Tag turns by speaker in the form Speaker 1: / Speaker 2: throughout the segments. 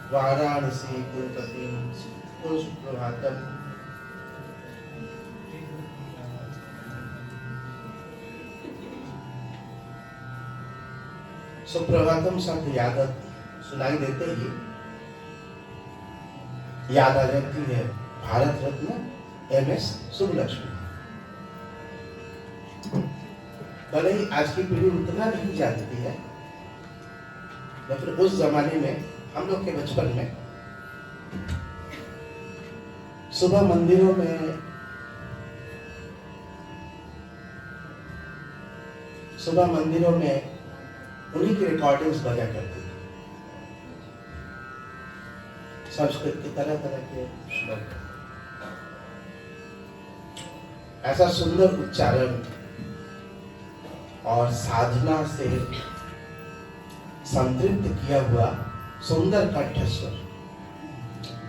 Speaker 1: वाराणसी कुलपति सुप्रभातम। सुप्रभातम शब्द याद सुनाई देते ही याद आ जाती है भारत रत्न एमएस सुब्बलक्ष्मी। भले ही आज की पीढ़ी उतना नहीं जानती है, लेकिन उस जमाने में हम लोग के बचपन में सुबह मंदिरों में उन्हीं की रिकॉर्डिंग्स बजा करती थी। संस्कृत के तरह तरह के श्लोक, ऐसा सुंदर उच्चारण और साधना से संतृप्त किया हुआ सुंदर कंठस्वर,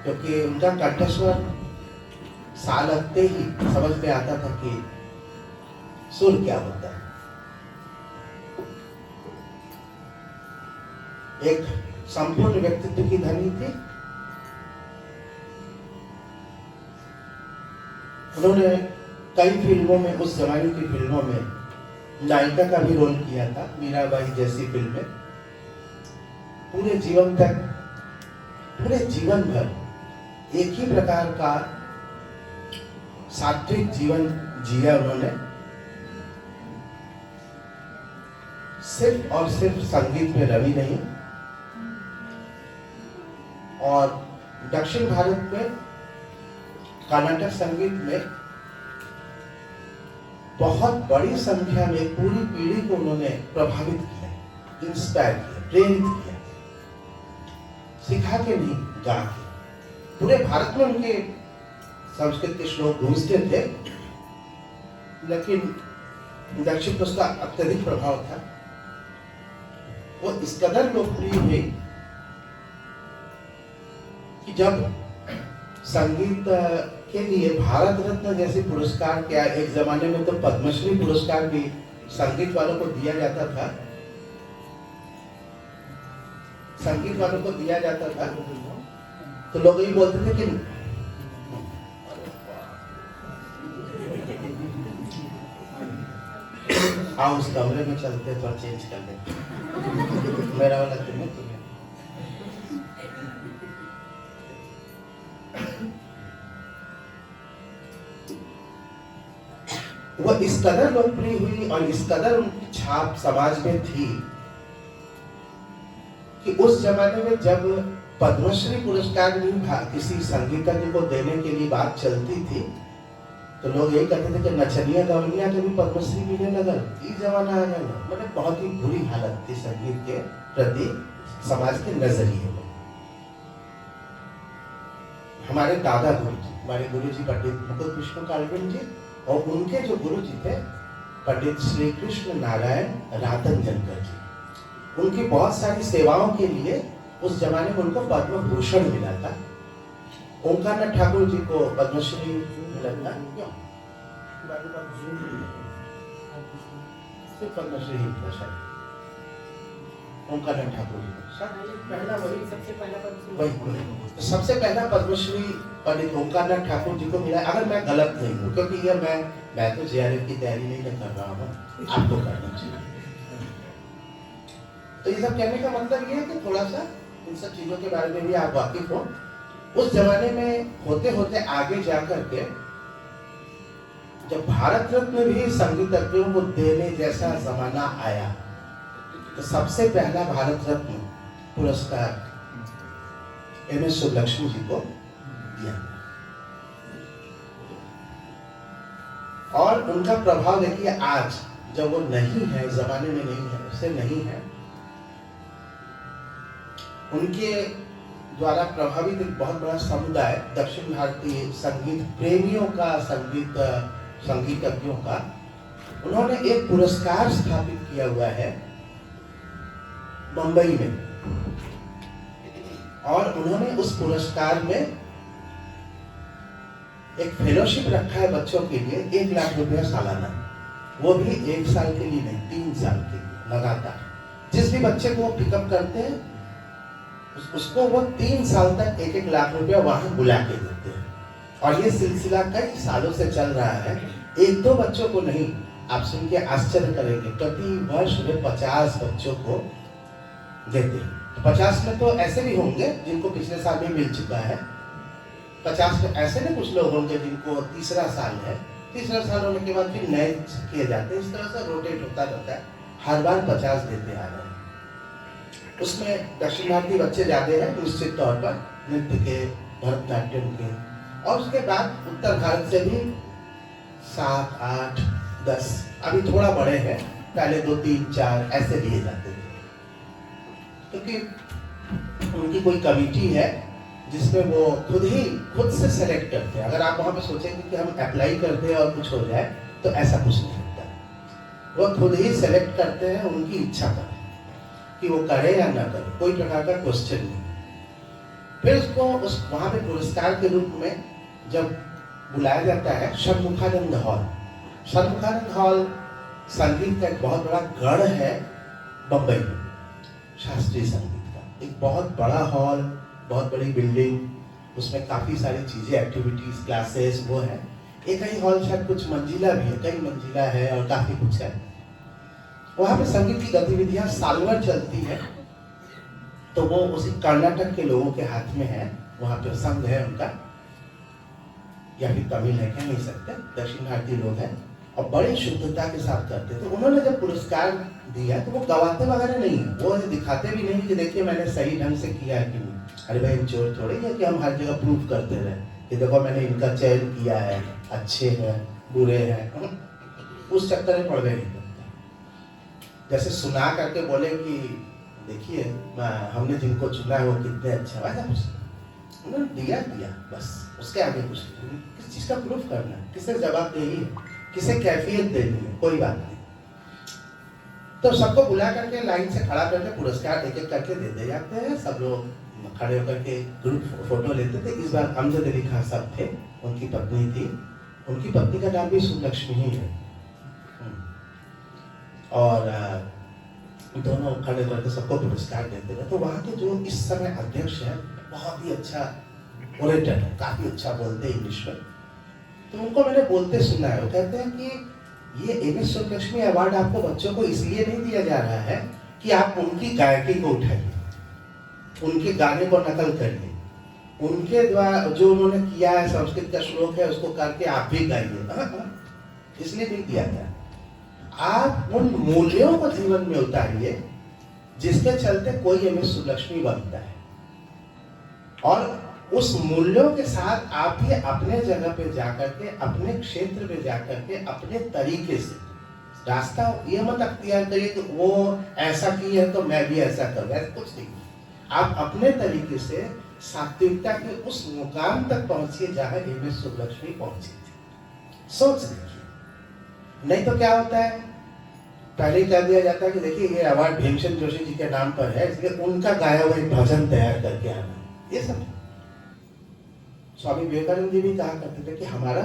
Speaker 1: क्योंकि उनका कंठस्वर सा लगते ही समझ में आता था कि सुर क्या होता है। एक संपूर्ण व्यक्तित्व की धनी थी। उन्होंने कई फिल्मों में, उस जमाने की फिल्मों में नायिका का भी रोल किया था, मीराबाई जैसी फिल्में। पूरे जीवन भर एक ही प्रकार का सात्विक जीवन जिया उन्होंने। सिर्फ और सिर्फ संगीत में रवि नहीं, और दक्षिण भारत में कर्नाटक संगीत में बहुत बड़ी संख्या में पूरी पीढ़ी को उन्होंने प्रभावित किया, इंस्पायर किया, प्रेरित किया। सिखा के नहीं, गा के। पूरे भारत में उनके संस्कृत के श्लोक गूंजते थे, लेकिन दक्षिण में उसका अत्यधिक प्रभाव था। वो इस कदर लोकप्रिय हुई कि जब संगीत के लिए भारत रत्न जैसे पुरस्कार, क्या एक जमाने में तो पद्मश्री पुरस्कार भी संगीत वालों को दिया जाता था, तो लोग यही बोलते थे कि आओ उस कमरे में चलते तो चेंज कर देते, मेरा वाला तुम्हें तुम्हें। वह इस कदर लोकप्रिय हुई और इस कदर उनकी छाप समाज में थी कि उस जमाने में जब पद्मश्री पुरस्कार भी किसी संगीतज्ञ को देने के लिए बात चलती थी, तो लोग यही कहते थे कि नचनिया गवनिया के भी पद्मश्री मिलने लगल, ये जमाना आ गया। मतलब बहुत ही बुरी हालत थी संगीत के प्रति समाज के नजरिए में। हमारे दादा गुरुजी, हमारे गुरुजी पंडित मुकुट कृष्ण कालविन जी, और उनके जो गुरुजी थे पंडित श्री कृष्ण नारायण रातनजनकर जी, उनकी बहुत सारी सेवाओं के लिए उस जमाने में उनको पद्म भूषण मिला था। ओंकार ठाकुर जी को पद्मश्री मिला था, क्यों? पद्मश्री ही था शायद ओंकार ठाकुर जी को, सबसे पहला पद्मश्री पंडित ओंकार ठाकुर जी को मिला। अगर मैं गलत नहीं हूँ, क्योंकि ये मैं तो जेआरएफ की तैयारी नहीं कर रहा हूँ, आपको करना चाहिए। तो ये सब कहने का मतलब ये है कि थोड़ा सा इन सब चीजों के बारे में भी आप वाकिफ हो। उस जमाने में होते होते आगे जाकर के जब भारत रत्न भी संगीतज्ञों को देने जैसा जमाना आया, तो सबसे पहला भारत रत्न पुरस्कार एमएस सुब्बलक्ष्मी जी को दिया, और उनका प्रभाव देखिए आज जब वो नहीं है, जमाने में नहीं है, उससे नहीं है, उनके द्वारा प्रभावित एक बहुत बड़ा समुदाय दक्षिण भारतीय संगीत प्रेमियों का, संगीतज्ञों का, उन्होंने एक पुरस्कार स्थापित किया हुआ है मुंबई में, और उन्होंने उस पुरस्कार में एक फेलोशिप रखा है बच्चों के लिए, 1 लाख रुपया सालाना, वो भी 1 साल के लिए नहीं, 3 साल के लिए लगातार। जिस भी बच्चे को वो पिकअप करते हैं उसको वो 3 साल तक 1-1 लाख रुपया वहां बुला के देते हैं। और ये सिलसिला कई सालों से चल रहा है। 1-2 बच्चों को नहीं, आप सुन के आश्चर्य करेंगे, प्रति वर्ष वे 50 बच्चों को देते हैं। 50 में तो ऐसे भी होंगे जिनको पिछले साल भी मिल चुका है, 50 में ऐसे भी कुछ लोग होंगे जिनको तीसरा साल है, तीसरा साल होने के बाद फिर नए किए जाते हैं। इस तरह से रोटेट होता रहता है, हर बार 50 देते आ रहे हैं। उसमें दक्षिण भारतीय बच्चे ज्यादा हैं निश्चित तौर पर, नृत्य के, भरतनाट्यम के, और उसके बाद उत्तर भारत से भी 7, 8, 10, अभी थोड़ा बड़े हैं, पहले 2, 3, 4 ऐसे लिए जाते थे, क्योंकि उनकी कोई कमिटी है जिसमें वो खुद से सेलेक्ट करते हैं। अगर आप वहां पे सोचेंगे कि हम अप्लाई करते हैं और कुछ हो जाए, तो ऐसा कुछ नहीं होता। वो खुद ही सेलेक्ट करते हैं, उनकी इच्छा पर कि वो करे या ना करे, कोई प्रकार का क्वेश्चन नहीं। फिर उसको वहां पे पुरस्कार के रूप में जब बुलाया जाता है षणमुखानंद हॉल। षणमुखानंद हॉल संगीत का एक बहुत बड़ा गढ़ है बम्बई में, शास्त्रीय संगीत का एक बहुत बड़ा हॉल, बहुत बड़ी बिल्डिंग, उसमें काफी सारी चीजें, एक्टिविटीज, क्लासेस वो है। एक ही हॉल शायद कुछ मंजिला भी है, कई मंजिला है और काफी कुछ है। वहां पे संगीत की गतिविधियां साल भर चलती है। तो वो उसी कर्नाटक के लोगों के हाथ में है, वहां पे संघ है उनका, या फिर तमिल है, कह नहीं सकते, दक्षिण भारतीय लोग हैं और बड़ी शुद्धता के साथ करते हैं। तो उन्होंने जब पुरस्कार दिया तो वो गवाते वगैरह नहीं है, वो दिखाते भी नहीं कि देखिए मैंने सही ढंग से किया है कि नहीं। अरे भाई चोर थोड़े है कि हम हर जगह प्रूफ करते रहे कि देखो मैंने इनका चयन किया है, अच्छे हैं, बुरे हैं, उस चक्कर में पड़ गए नहीं। जैसे सुना करके बोले कि देखिए हमने जिनको चुना है वो कितने अच्छे, वैसा कुछ उन्होंने दिया बस, उसके आगे कुछ नहीं। किस चीज का प्रूफ करना है, किसे जवाबदेही है, किसे कैफियत देनी है, कोई बात नहीं। तो सबको बुला करके लाइन से खड़ा करके पुरस्कार एक एक करके देते जाते हैं। सब लोग खड़े होकर के ग्रुप फोटो लेते थे। इस बार अमजद अली खान साहब थे, उनकी पत्नी थी, उनकी पत्नी का नाम भी सुलक्ष्मी ही है, और दोनों खड़े करके सबको पुरस्कार देते हैं। तो वहाँ के जो इस समय अध्यक्ष हैं, बहुत ही अच्छा ओरेटर है, काफी अच्छा बोलते हैं इंग्लिश में। तो उनको मैंने बोलते सुना है, वो कहते हैं कि ये एम एस सुब्बलक्ष्मी अवार्ड आपको बच्चों को इसलिए नहीं दिया जा रहा है कि आप उनकी गायकी को उठाइए, उनके गाने को नकल करिए, उनके द्वारा जो उन्होंने किया है, संस्कृत का श्लोक है उसको करके आप भी गाइए, इसलिए नहीं दिया गया। आप उन मूल्यों को जीवन में उतारिए जिसके चलते कोई एम एस सुब्बलक्ष्मी बनता है, और उस मूल्यों के साथ आप भी अपने जगह पे जाकर के, अपने क्षेत्र पे जाकर के, अपने तरीके से रास्ता ये मत अख्तियार करिए कि वो ऐसा किया है तो मैं भी ऐसा करूँ, ऐसा कुछ नहीं। आप अपने तरीके से सात्विकता के उस मुकाम तक पहुंचिए जहां एम एस सुब्बलक्ष्मी पहुंची थी। सोच देखिए, नहीं तो क्या होता है, पहले ही कह दिया जाता है कि देखिए ये अवार्ड भीमसेन जोशी जी के नाम पर है, इसलिए उनका गाया हुआ एक भजन तैयार करके आना, ये सब। स्वामी विवेकानंद जी भी कहा करते थे कि हमारा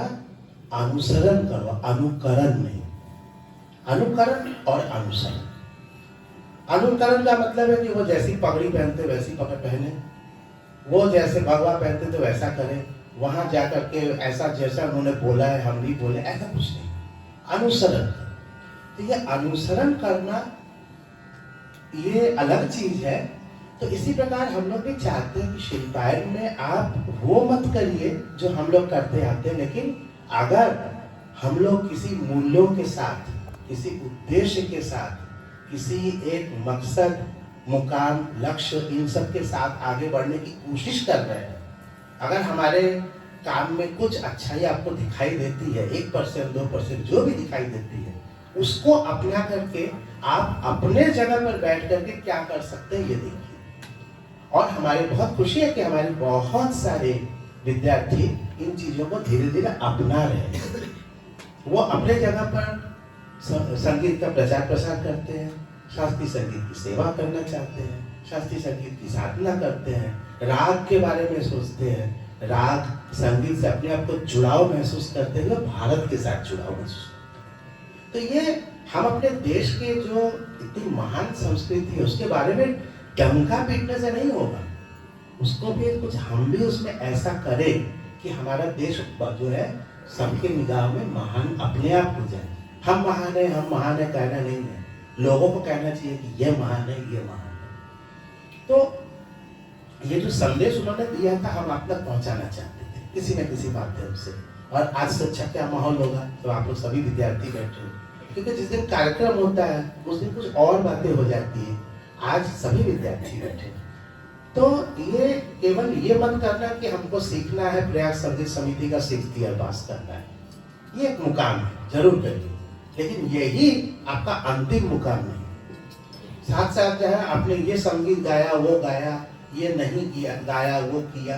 Speaker 1: अनुसरण करो, अनुकरण नहीं। अनुकरण और अनुसरण, अनुकरण का मतलब है कि वो जैसी पगड़ी पहनते वैसी पगड़ पहने, वो जैसे भगवा पहनते तो वैसा करें, वहां जाकर के ऐसा जैसा उन्होंने बोला है हम भी बोले, ऐसा कुछ नहीं। अनुसरण, तो ये अनुसरण करना ये अलग चीज है। तो इसी प्रकार हम लोग भी चाहते हैं कि शिल्पायन में आप वो मत करिए जो हम लोग करते आते हैं, लेकिन अगर हम लोग किसी मूल्यों के साथ, किसी उद्देश्य के साथ, किसी एक मकसद, मुकाम, लक्ष्य, इन सब के साथ आगे बढ़ने की कोशिश कर रहे हैं, अगर हमारे काम में कुछ अच्छाई आपको दिखाई देती है, 1%, 2% जो भी दिखाई देती है, उसको अपना करके आप अपने जगह पर बैठ करके क्या कर सकते हैं ये देखिए। और हमारी बहुत खुशी है कि हमारे बहुत सारे विद्यार्थी इन चीजों को धीरे धीरे अपना रहे हैं। वो अपने जगह पर संगीत का प्रचार प्रसार करते हैं, शास्त्रीय संगीत की सेवा करना चाहते हैं, शास्त्रीय संगीत की साधना करते हैं, राग के बारे में सोचते हैं, राग संगीत से अपने आप को जुड़ाव महसूस करते हुए भारत के साथ जुड़ाव महसूस करते हैं। तो ये हम अपने देश के जो इतनी महान संस्कृति है उसके बारे में डंका पीटने से नहीं होगा। उसको भी कुछ हम भी उसमें ऐसा करें कि हमारा देश जो है सबके निगाह में महान अपने आप हो जाए। हम महान है कहना नहीं है, लोगों को कहना चाहिए कि ये महान है, ये महान है। तो ये जो संदेश उन्होंने दिया था हम आप तक पहुंचाना चाहते थे किसी न किसी माध्यम से। और आज से अच्छा क्या माहौल होगा तो आप लोग सभी विद्यार्थी बैठे हो, क्योंकि जिस दिन कार्यक्रम होता है उस दिन कुछ और बातें हो जाती है। आज सभी विद्यार्थी बैठे, तो ये केवल ये मत करना कि हमको सीखना है, प्रयास संगीत समिति का 6th ईयर पास करना है, ये एक मुकाम है, जरूर करिए, लेकिन यही आपका अंतिम मुकाम नहीं। साथ साथ जो है आपने ये संगीत गाया, वो गाया, ये नहीं किया, गाया वो किया,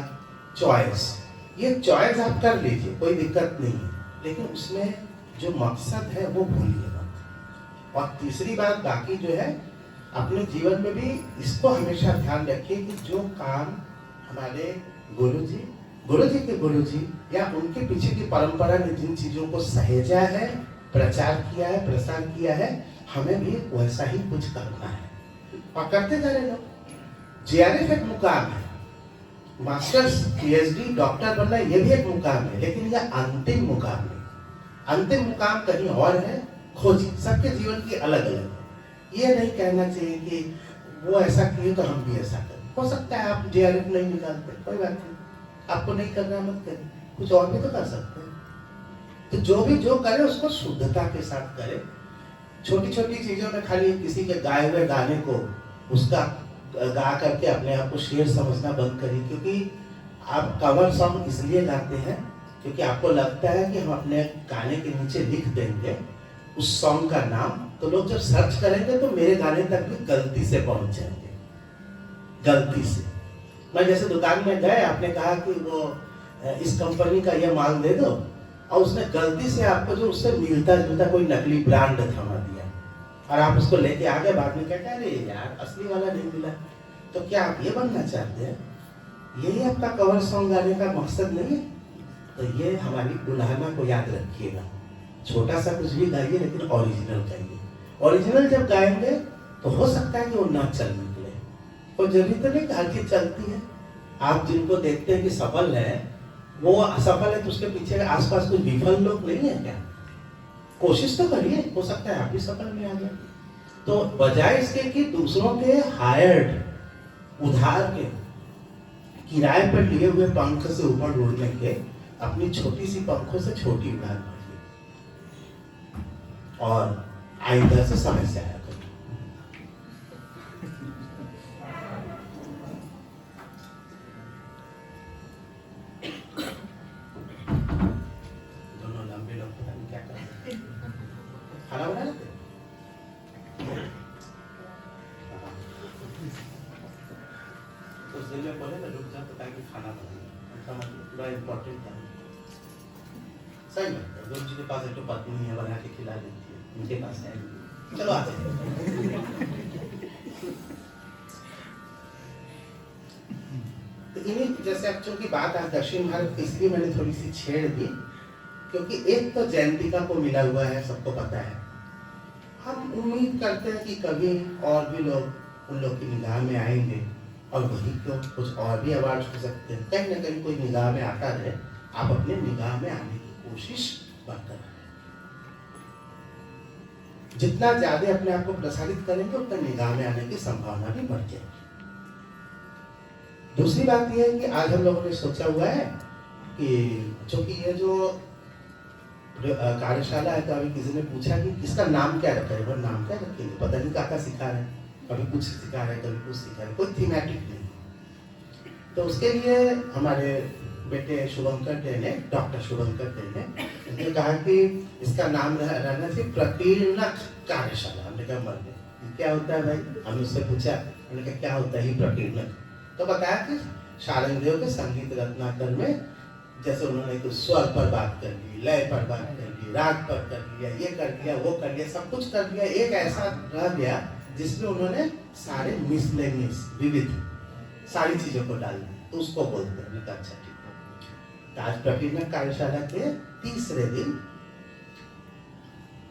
Speaker 1: चॉइस, ये चॉइस आप कर लीजिए, कोई दिक्कत नहीं है, लेकिन उसमें जो मकसद है वो भूलिए मत। और तीसरी बात, बाकी जो है अपने जीवन में भी इसको हमेशा ध्यान रखिए कि जो काम हमारे गुरुजी के गुरुजी या उनके पीछे की परंपरा ने जिन चीजों को सहेजा है, प्रचार किया है, प्रसार किया है, हमें भी वैसा ही कुछ करना है और करते जा रहे लोग। जेआरएफ एक मुकाम है, मास्टर्स, पीएचडी, डॉक्टर बनना ये भी एक मुकाम है, लेकिन यह अंतिम मुकाम है। अंतिम मुकाम कहीं और है, खोजिए। सबके जीवन की अलग अलग है। ये नहीं कहना चाहिए कि वो ऐसा किए तो हम भी ऐसा करें। हो सकता है आप जेआरएफ नहीं निकालते, कोई बात नहीं, आपको नहीं करना मत करें, कुछ और भी तो कर सकते हैं। तो जो भी जो करे उसको शुद्धता के साथ करे। छोटी छोटी चीजों में खाली किसी के गाए हुए गाने को उसका गा करके अपने आप को शेर समझना बंद करिए, क्योंकि आप कवर सॉन्ग इसलिए गाते हैं क्योंकि आपको लगता है कि हम अपने गाने के नीचे लिख देंगे उस सॉन्ग का नाम, तो लोग जब सर्च करेंगे तो मेरे गाने तक भी गलती से पहुंच जाएंगे, गलती से। मैं जैसे दुकान में गए, आपने कहा कि वो इस कंपनी का ये माल दे दो, और उसने गलती से आपको जो उससे मिलता जुलता कोई नकली ब्रांड थमा दिया और आप उसको लेके आ गए, बाद में कहते हैं अरे यार असली वाला नहीं मिला। तो क्या आप ये बनना चाहते हैं? यही आपका कवर सॉन्ग गाने का मकसद नहीं है? तो ये हमारी उल्हाना को याद रखिएगा। छोटा सा कुछ भी गाइए, लेकिन ओरिजिनल गाइए। ओरिजिनल जब गाएंगे तो हो सकता है कि वो ना चल निकले, और जरूरी तो नहीं हर चीज चलती है। आप जिनको देखते हैं कि सफल है, वो असफल है तो उसके पीछे आसपास कुछ विफल लोग नहीं है क्या? कोशिश तो करिए, हो सकता है आप भी सफल में आ जाए। तो बजाय इसके कि दूसरों के हायर्ड, उधार के, किराए पर लिए हुए पंख से ऊपर उड़ने के, अपनी छोटी सी पंखों से छोटी उड़ान भरिए और आइंदा से समय से आया करिए। दोनों लंबे लोग पता नहीं क्या कर रहे हैं। खाना बना लेते? उस दिन में बोले ना रुक जा तो ताकि खाना बना, बड़ा इम्पोर्टेंट था। सही में गुरु जी के पास एक तो पत्नी है, बना के खिला देती है, उनके पास है। चलो आते हैं। तो इन्हीं जैसे अब चूंकि बात आज दक्षिण भारत, इसलिए मैंने थोड़ी सी छेड़ दी, क्योंकि एक तो जयंतिका को मिला हुआ है, सबको पता है। हम उम्मीद करते हैं कि कभी और भी लोग उन लोग की निगाह में आएंगे, और वही क्यों कुछ और भी अवार्ड हो सकते हैं। कहीं ना कहीं कोई निगाह में आता रहे, आप अपने निगाह में आने की कोशिश बढ़ता रहे। जितना ज्यादा अपने आप को प्रसारित करेंगे उतना निगाह में आने की संभावना भी बढ़ जाएगी। दूसरी बात यह है कि आज हम लोगों ने सोचा हुआ है कि चूंकि ये जो कार्यशाला है, तो अभी किसी ने पूछा कि इसका नाम क्या रखा है, वो नाम क्या रखेंगे, पता नहीं क्या सिखा रहे हैं, कभी कुछ सिखा रहे हैं, कभी कुछ सिखा रहे हैं, कोई थीमेटिक नहीं। तो उसके लिए हमारे बेटे शुभंकर डे ने, डॉक्टर शुभंकर डे ने उसने कहा कि इसका नाम रहना चाहिए प्रकीर्णक कार्यशाला। हमने कहा मर गए, क्या होता है भाई? हमने उससे पूछा, हमने कहा क्या होता है प्रकीर्णक? तो बताया कि शारंगदेव के संगीत रत्नाकर में जैसे उन्होंने कुछ स्वर पर बात कर ली, लय पर बात कर ली, राग पर कर लिया, ये कर लिया, वो कर लिया, सब कुछ कर लिया, एक ऐसा रह गया जिसमें उन्होंने सारे मिसलेनियस, विविध सारी चीजों को डाल दिया, तो उसको बोलते हैं। अच्छा ठीक है। आज प्रकीर्णक कार्यशाला के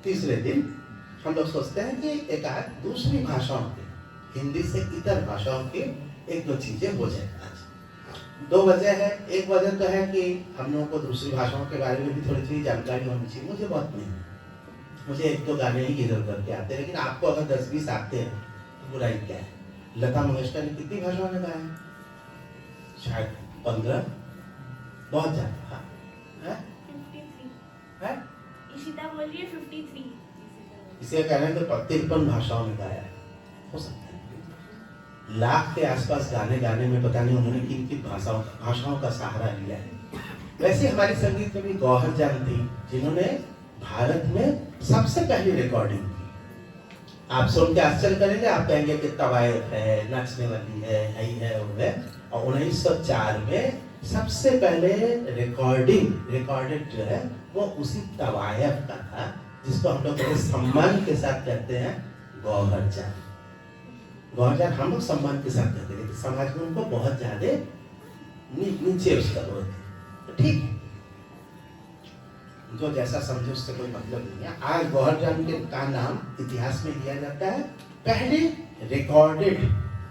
Speaker 1: तीसरे दिन हम लोग सोचते हैं कि एक आध दूसरी भाषाओं के, हिंदी से इतर भाषाओं के एक दो चीजें हो जाए आज। दो वजह है। एक वजह तो है कि हम लोगों को दूसरी भाषाओं के बारे में भी थोड़ी सी जानकारी होनी चाहिए। मुझे बहुत नहीं, मुझे एक दो गाने ही इधर उधर के आते हैं, लेकिन आपको अगर 10-20 आते हैं तो बुराई क्या है। लता मंगेशकर ने कितनी भाषाओं में गाया? शायद 15, बहुत ज्यादा। हाँ, 53
Speaker 2: इशिता बोल रही है 53।
Speaker 1: इसे कहना है तो 53 भाषाओं में गाया है, हो सकता है। लाख के आसपास गाने गाने में पता नहीं उन्होंने किन किन भाषाओं का सहारा लिया है। वैसे हमारे संगीत में भी गौहर जान थी जिन्होंने भारत में सबसे पहली रिकॉर्डिंग की। आप सुन के आश्चर्य करेंगे, आप कहेंगे कि तवायफ है, नाचने वाली है वो है। और 1904 में सबसे पहले रिकॉर्डेड जो है वो उसी तवायफ का था, जिसको हम लोग बड़े सम्मान के साथ कहते हैं गौहर जान। गौहर जान हम लोग सम्मान के साथ कहते हैं, समाज में उनको बहुत ज्यादा नीचे उसका वो है। तो ठीक है, जो जैसा समझे उससे कोई मतलब नहीं है। आज गौहर जान के का नाम इतिहास में लिया जाता है पहले रिकॉर्डेड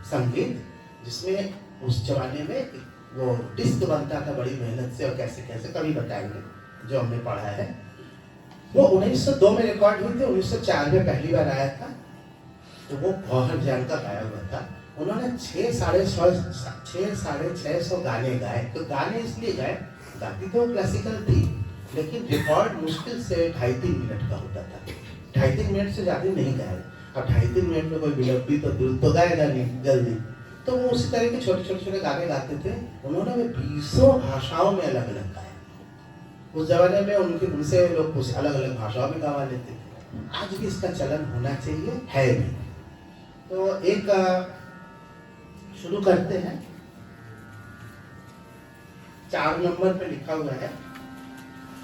Speaker 1: संगीत, जिसमें उस जमाने में वो डिस्क बनता था बड़ी मेहनत से, और कैसे कैसे कभी बताएंगे जो हमने पढ़ा है। वो 1902 में रिकॉर्ड हुई थी, 1904 में पहली बार आया था। तो वो गौहर जान का गाया हुआ था। उन्होंने 600-650 गाने गाए। तो गाने इसलिए गाए, गाती तो क्लासिकल थी, लेकिन रिकॉर्ड मुश्किल से 2.5-3 मिनट का होता था। 2.5-3 मिनट से ज्यादा नहीं गाए। अब 2.5-3 मिनट में कोई विलंबी तो गाएगा नहीं जल्दी। तो वो उसी तरह के छोटे गाने गाते थे। उन्होंने भी 20 भाषाओं में अलग अलग गाया। उस जमाने में उनसे लोग कुछ अलग अलग भाषाओं में गवा लेते थे। आज भी इसका चलन होना चाहिए, है भी। तो एक शुरू करते हैं। 4 नंबर पे लिखा हुआ है,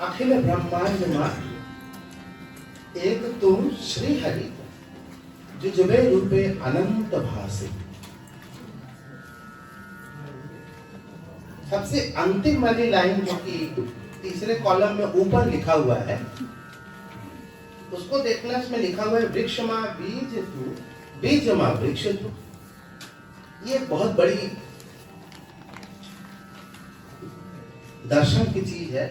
Speaker 1: अखिल ब्रह्मांड मां एक तुम श्री हरि जुजुबे रूपे अनंत भासे। सबसे अंतिम वाली लाइन जो कि तीसरे कॉलम में ऊपर लिखा हुआ है, उसको देखना। इसमें लिखा हुआ है वृक्ष मां बीज तू, बीज मां वृक्ष तू। ये बहुत बड़ी दर्शन की चीज है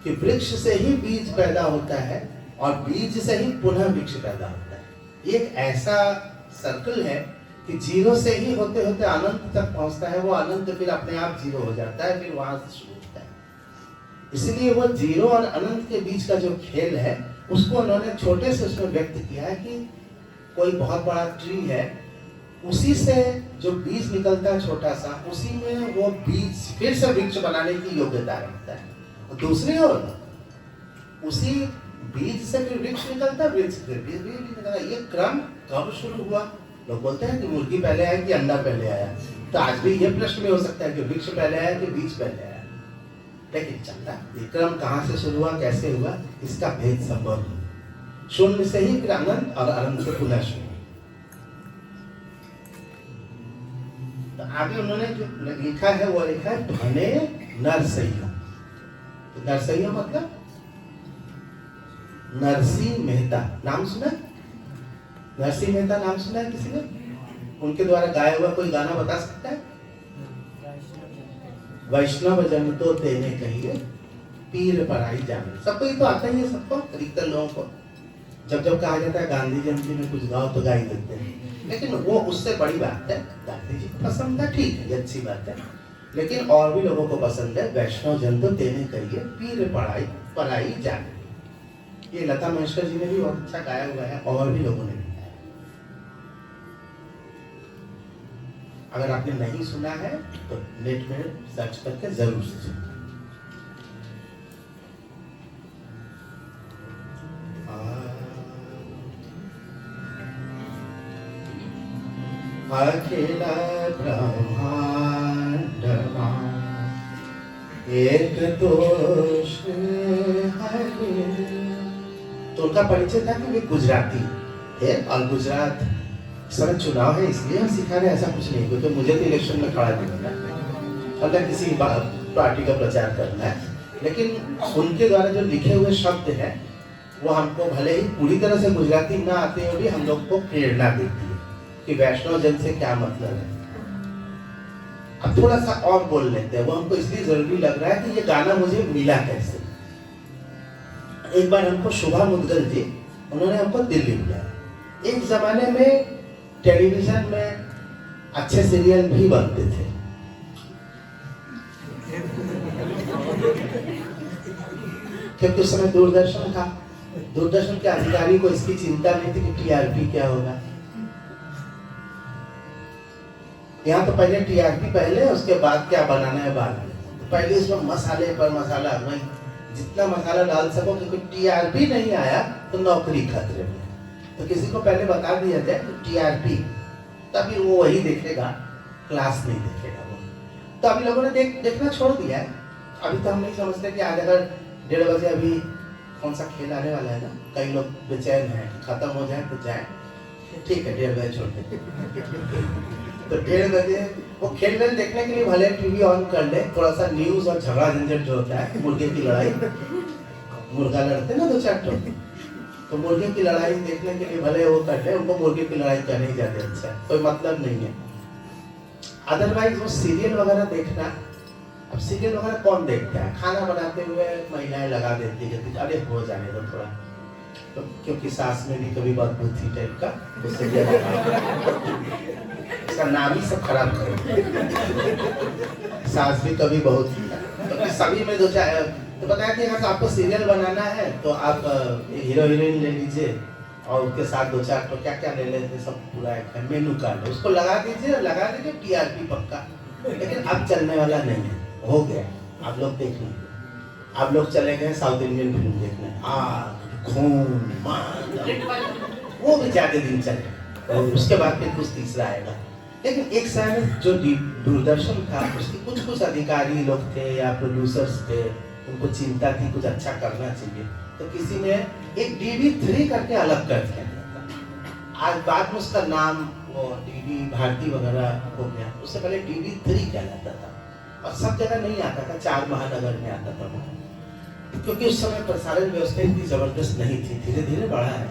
Speaker 1: कि वृक्ष से ही बीज पैदा होता है और बीज से ही पुनः वृक्ष पैदा होता है। एक ऐसा सर्कल है कि जीरो से ही होते होते अनंत तक पहुंचता है। वो अनंत फिर अपने आप जीरो हो जाता है, फिर वहां से शुरू होता है। इसलिए वो जीरो और अनंत के बीच का जो खेल है, उसको उन्होंने छोटे से उसमें व्यक्त किया है कि कोई बहुत बड़ा ट्री है, उसी से जो बीज निकलता है छोटा सा, उसी में वो बीज फिर से वृक्ष बनाने की योग्यता रखता है। और दूसरी ओर उसी बीज से फिर वृक्ष निकलता है, वृक्ष फिर बीज निकलता है। ये क्रम कब शुरू हुआ? लोग बोलते हैं कि मुर्गी पहले आया कि अंडा पहले आया। तो आज भी ये प्रश्न भी हो सकता है कि वृक्ष पहले आया कि बीज पहले आया। लेकिन चलता ये क्रम कहाँ से शुरू हुआ, कैसे हुआ, इसका भेद संभव नहीं। शून्य से ही फिर अनंत, और अनंत से पुनः शून्य। तो आगे उन्होंने जो लिखा है वो लिखा है भने नरसैया। तो नरसैया मतलब नरसिंह मेहता। नाम सुना? नरसिंह मेहता नाम सुना है किसी ने? उनके द्वारा गाया हुआ कोई गाना बता सकता है? वैष्णव जन तो तेने कहिए पीर पराई जाने। सबको ये तो आता ही है, सबको, अधिकतर लोगों को। जब जब कहा जाता है गांधी जयंती में कुछ गाओ तो गा ही देते हैं, लेकिन वो उससे बड़ी बात है। गांधी जी को पसंद है, ठीक है, अच्छी बात है, लेकिन और भी लोगों को पसंद है वैष्णव जन तो तेने कहिए पीर पराई जाने। ये लता मंगेशकर जी ने भी बहुत अच्छा गाया हुआ है, और भी लोगों ने भी गाया। अगर आपने नहीं सुना है तो नेट में सर्च करके जरूर से सुनिए। अखिल ब्रह्मांड एक तो उनका परिचय था कि वे गुजराती थे, और गुजरात इस समय चुनाव है इसलिए हम सिखा रहे हैं, ऐसा कुछ नहीं, क्योंकि मुझे तो इलेक्शन में खड़ा नहीं होना है, मतलब किसी पार्टी का प्रचार करना है। लेकिन उनके द्वारा जो लिखे हुए शब्द हैं वो हमको भले ही पूरी तरह से गुजराती ना आते हुए भी हम लोग को प्रेरणा देती है कि वैष्णव जन से क्या मतलब है। अब थोड़ा सा और बोल लेते हैं, वो हमको इसलिए जरूरी लग रहा है कि ये गाना मुझे मिला कैसे। एक बार हमको शोभा मुद्गल जी, उन्होंने हमको दिल्ली बुलाया। एक जमाने में टेलीविजन में अच्छे सीरियल भी बनते थे, क्योंकि उस समय दूरदर्शन था। दूरदर्शन के अधिकारी को इसकी चिंता नहीं थी कि टीआरपी क्या होगा। यहाँ तो पहले टीआरपी पहले, उसके बाद क्या बनाना है बाद में। तो पहले इसमें मसाले पर मसाला, भाई जितना मसाला डाल सको, क्योंकि टीआरपी नहीं आया तो नौकरी खतरे में। तो किसी को पहले बता दिया जाए कि टीआरपी, तभी वो वही देखेगा, क्लास नहीं देखेगा वो। तो अभी लोगों ने देखना छोड़ दिया है। अभी तो हम नहीं समझते कि आज अगर 1:30 बजे अभी कौन सा खेल आने वाला है ना, कई लोग बेचैन हैं खत्म हो जाए तो जाए, ठीक है 1:30 बजे छोड़ देते। तो 1:30 बजे वो खेल रहे देखने के लिए भले टीवी ऑन कर ले, थोड़ा सा न्यूज और झगड़ा झंझट जो होता है, मुर्गे की लड़ाई, मुर्गा लड़ते ना 2-4 ठो, तो मुर्गे की लड़ाई देखने के लिए भले वो कर ले, उनको मुर्गे की लड़ाई करने ही ज्यादा अच्छा है, कोई मतलब नहीं है। अदरवाइज वो सीरियल वगैरह देखना, अब सीरियल वगैरह कौन देखता है? खाना बनाते हुए महिलाएं लगा देती है, अरे हो जाने दो थोड़ा, तो क्योंकि सास में भी कभी बहुत बुद्धि टाइप का, उससे उसका नाम ही सब खराब करें। सास भी कभी बहुत तो सभी में 2-4 तो बताया कि अगर आपको सीरियल बनाना है तो आप हीरो हीरोइन ले लीजिए और उसके साथ 2-4 तो क्या क्या ले लेते, सब पूरा एक मेनू कार्ड उसको लगा दीजिए, लगा दीजिए टीआरपी पक्का। लेकिन अब चलने वाला नहीं है, हो गया। आप लोग देख लीजिए, आप लोग चले गए साउथ इंडियन फिल्म देखने, आग खून मार, वो भी ज्यादा दिन चले और उसके बाद फिर कुछ तीसरा आएगा। लेकिन एक समय जो दूरदर्शन था, उसके कुछ अधिकारी लोग थे या प्रोड्यूसर्स थे, उनको चिंता थी कुछ अच्छा करना चाहिए, तो किसी ने एक DD3 करके अलग कर दिया। आज बाद में उसका नाम वो DD भारती वगैरह हो गया, उससे पहले DD3 कहलाता था और सब जगह नहीं आता था, 4 महानगर में आता था वो, क्योंकि उस समय प्रसारण व्यवस्था इतनी जबरदस्त नहीं थी, धीरे धीरे बढ़ा है।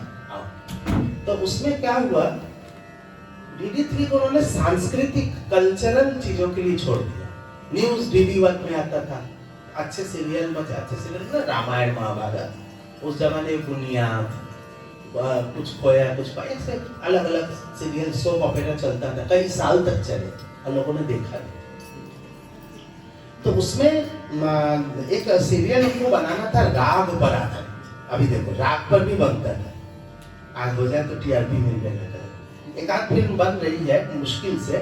Speaker 1: तो उसमें क्या हुआ, DD3 को उन्होंने सांस्कृतिक कल्चरल चीजों के लिए छोड़ दिया। न्यूज DD1 में आता था, अच्छे सीरियल ना, रामायण महाभारत, उस जमाने बुनियाद, कुछ खोया कुछ पाया, ऐसे अलग अलग सीरियल सोप ऑपेरा चलता था, कई साल तक चले और लोगों ने देखा नहीं। तो उसमें एक सीरियल उनको बनाना था राग पर आधारित। अभी देखो राग पर भी बनता था, आज हो जाए तो टीआरपी मिल जाएगा। एक आध फिल्म बन रही है मुश्किल से,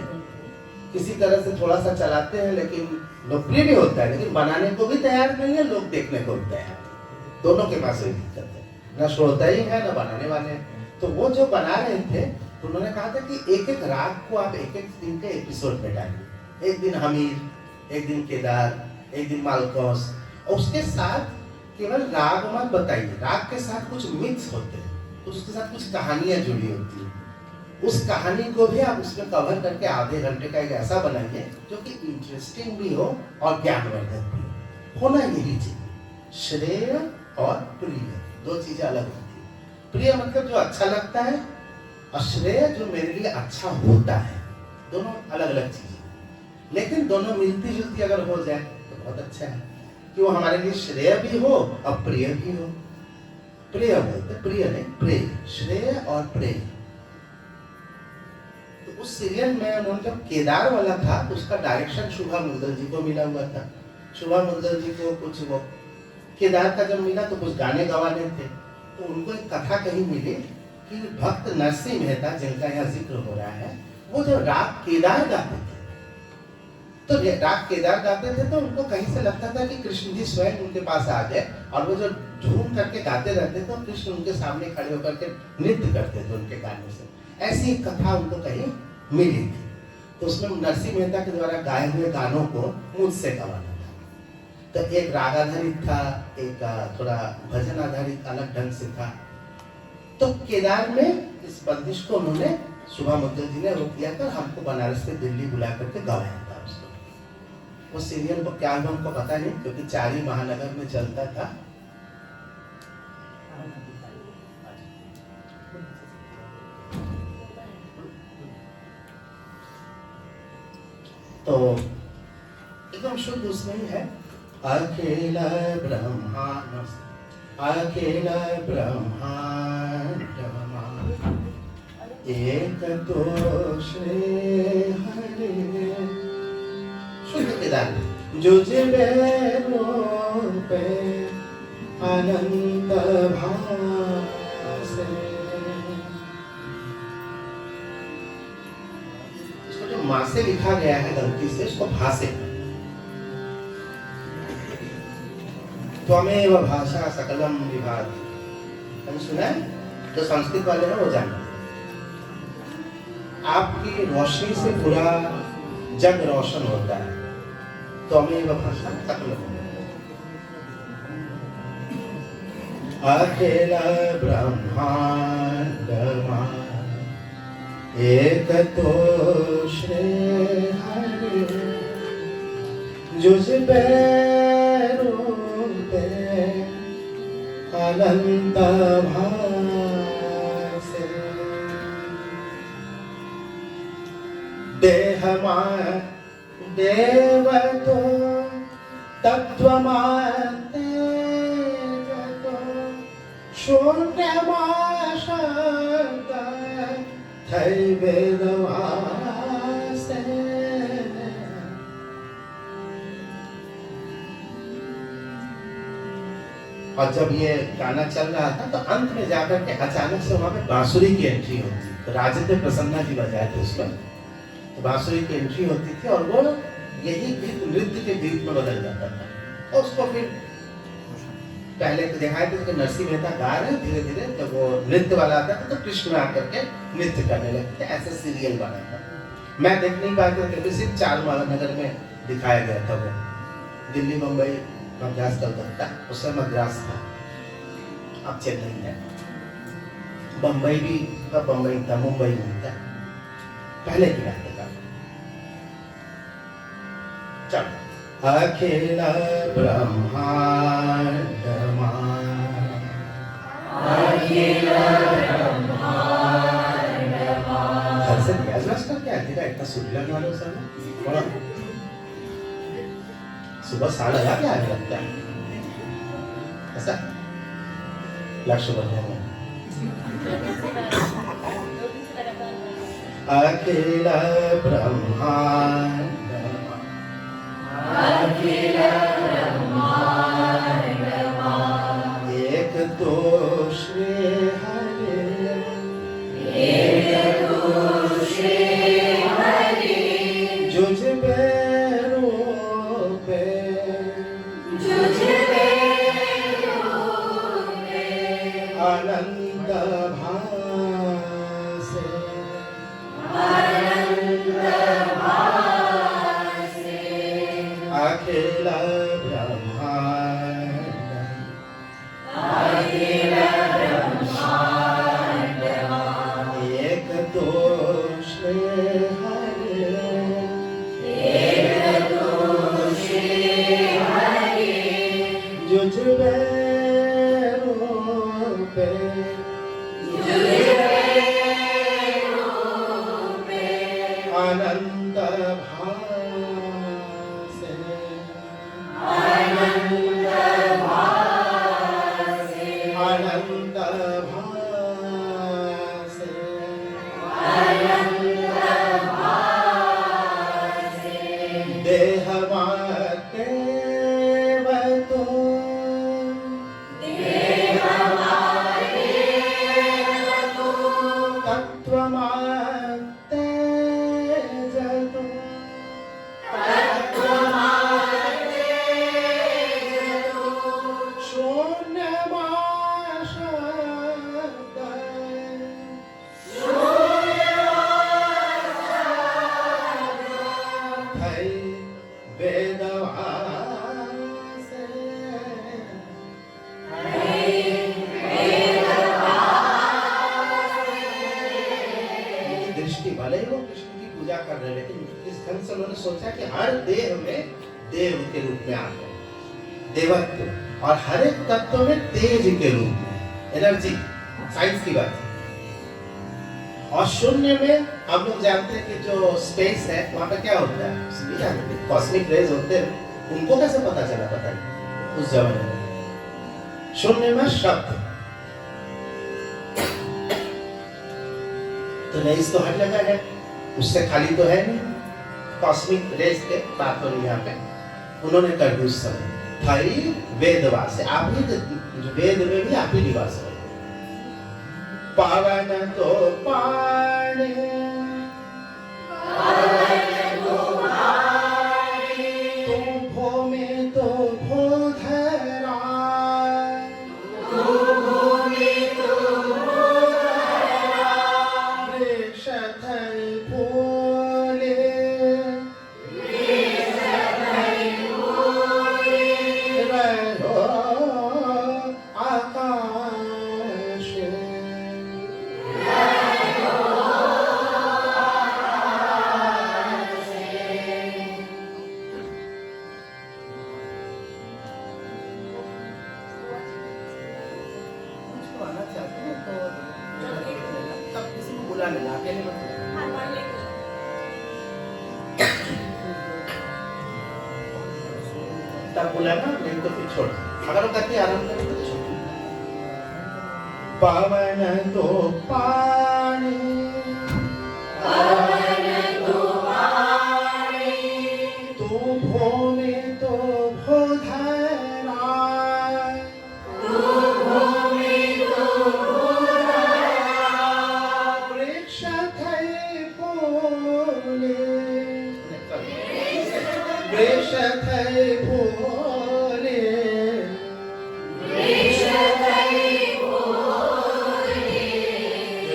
Speaker 1: किसी तरह से थोड़ा सा चलाते हैं, लेकिन लोकप्रिय भी होता है, लेकिन बनाने को भी तैयार नहीं है, लोग देखने को भी तैयार नहीं। दोनों के पास एक दिक्कत है, ना श्रोता ही है ना बनाने वाले। तो वो जो बना रहे थे, तो उन्होंने कहा था कि एक एक राग को आप एक एक दिन के एपिसोड में डालिए, एक दिन हमीर, एक दिन केदार, एक दिन मालकोस, और उसके साथ केवल राग मत बताइए, राग के साथ कुछ मिक्स होते हैं, तो उसके साथ कुछ कहानियां जुड़ी होती हैं, उस कहानी को भी आप उसमें कवर करके आधे घंटे का एक ऐसा बनाइए जो कि इंटरेस्टिंग भी हो और ज्ञानवर्धक भी हो। होना यही चाहिए, श्रेय और प्रिय दो चीजें अलग होती है। प्रिय मतलब जो अच्छा लगता है, और श्रेय जो मेरे लिए अच्छा होता है, दोनों अलग अलग चीजें, लेकिन दोनों मिलती जुलती अगर हो जाए तो बहुत अच्छा है कि वो हमारे लिए श्रेय भी हो और प्रिय भी हो। प्रिय बोलते, प्रिय नहीं प्रेय, श्रेय और प्रेय। तो उस सीरियल में उन्होंने जब केदार वाला था, तो उसका डायरेक्शन शोभा मुद्गल जी को मिला हुआ था। शोभा मुद्गल जी को कुछ वो केदार का जब मिला तो कुछ गाने गवाने थे, तो उनको एक कथा कहीं मिली कि भक्त नरसिंह मेहता, जिनका यहाँ जिक्र हो रहा है, वो जो राग केदार गाते थे, तो राग केदार गाते थे, तो उनको कहीं से लगता था कि कृष्ण जी स्वयं उनके पास आ गए, और वो जो झूम करके गाते रहते थे, कृष्ण उनके सामने खड़े होकर के नृत्य करते थे उनके गाने से। ऐसी एक कथा उनको कहीं मिली थी, तो उसमें नरसिंह मेहता के द्वारा गाए हुए गानों को मुझसे गवाना था। तो एक राग आधारित था, एक थोड़ा भजन आधारित अलग ढंग से था। तो केदार में इस बंदिश को उन्होंने शोभा मुद्गल जी ने रोक दिया था, हमको बनारस से दिल्ली बुला करके गवाया था उसको। वो सीरियल को क्या हुआ हमको पता नहीं, क्योंकि 4 ही महानगर में चलता था। तो तो एकदम शुद्ध उसमें ही है, अकेला ब्रह्मांड, अकेला ब्रह्मांड एक तो श्री हरि, शुद्ध केदार जुझे रूपे अनंत भासे। इसको जो माँ से लिखा गया है गलती से, उसको भासे। त्वमेव भाषा सकलम विभाति, मैंने सुना है, जो संस्कृत वाले हैं वो जानते हैं। आपकी रोशनी से पूरा जग रोशन होता है। त्वमेव भाषा सकलम, अकेला ब्रह्मांड एक तो श्री हरि, जुझ रूपे अनंत भासे। देहमाय देव तो तत्वमाते जतो शून्यमाशक्त थै वेदवासे। और जब ये गाना चल रहा था तो अंत में जाकर के अचानक से वहां पे बांसुरी की एंट्री होती, तो राजेंद्र प्रसन्ना जी बजाए थे उसमें, तो बांसुरी की एंट्री होती थी और वो यही गीत नृत्य के गीत में बदल जाता था। और उसको फिर पहले तो दिखाए थे कि नरसिंह मेहता गा रहे, धीरे धीरे जब वो नृत्य वाला आता था तो कृष्ण आकर के नृत्य करने लगते थे, ऐसे सीरियल बना था। मैं देख नहीं पाया था क्योंकि सिर्फ चारमानगर में दिखाया गया था वो, दिल्ली मुंबई मद्रास कलकत्ता, उस समय मद्रास था, अब चेन्नई है, बम्बई भी तब बम्बई था, मुंबई नहीं था, पहले की बात है। चल अकेला ब्रह्मांड घर से गैस वैस करके आती था, इतना सुधर वालों से थोड़ा सुबह 8:30 के आने लगता है ऐसा लक्ष्य बनने में। अकेला ब्रह्मांड एक तो श्री हरि, जुझ रूपे अनंत भासे। अकेला ब्रह्मांड एक तो श्री हरि, जुझ रूपे अनंत भासे। अनंत भासे। देहमाते वतो तत्वमाते जतो शून्यमाशक्त थै वेदवासे। दृष्टि भले ही वो कृष्ण की पूजा कर रहे, लेकिन इस ढंग से उन्होंने सोचा कि हर देह में देव के रूप में आ गए, देवत्व, और हर एक तत्व में तेज के रूप में, एनर्जी, साइंस की बात है। और शून्य में हम लोग जानते हैं कि जो स्पेस है वहां पे क्या होता है, सभी जानते हैं कॉस्मिक रेज होते हैं, उनको कैसे पता चला पता नहीं उस जमाने में। शून्य में शब्द तो नहीं, तो हर जगह है, उससे खाली तो है नहीं, कॉस्मिक रेज के बात हो रही है यहाँ पे, उन्होंने कर दी उस समय थाई वेदवास है, आप ही वेद में भी आप ही निवास है। पावन तो पाणे तू भूमि तो भूधरा वृक्ष थल फूले रहो आकाश। कुछ आना चाहते हैं तो तब किसी को बुला लेना, अकेले मत बुलाना।
Speaker 2: हाँ, मान लेंगे।
Speaker 1: तब बुलाना, नहीं तो फिर छोड़, अगर वो करके आराम करेंगे तो छोड़। पावन तो पानी तू भूमि तो भूधरा वृक्ष थई फूले वृक्ष थई फूले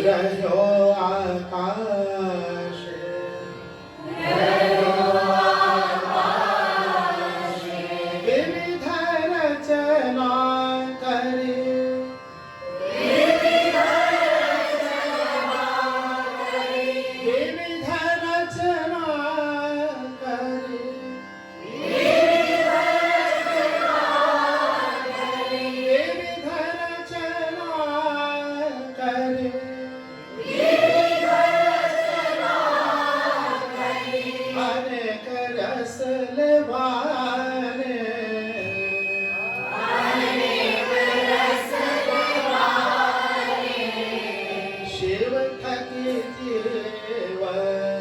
Speaker 1: रहो आकाश। विविध रचना करे विविध रचना करे विविध रचना करे अनेक रस लेवाने शिव थकी जीवन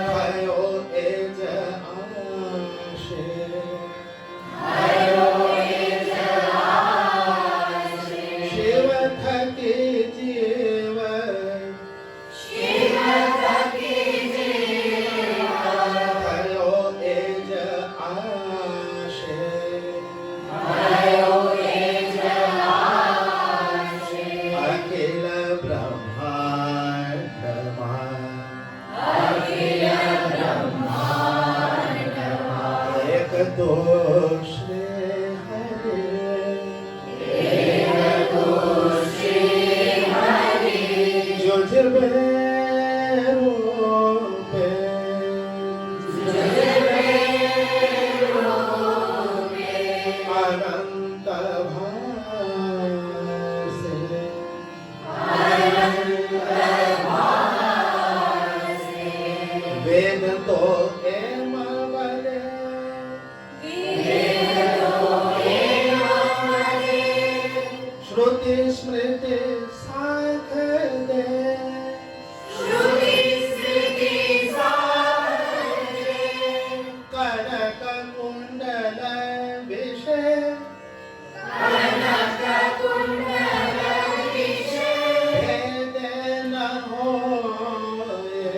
Speaker 1: भयो एज आशे शिव थकी जीवन भयो एज आशे अखिल ब्रह्मांडमा एक दोषे हरे जो जिरबे रूपे अनंत भासे वेद तो एम बले श्रुति स्मृति साख दे कनक कुंडल विषय भेद न होए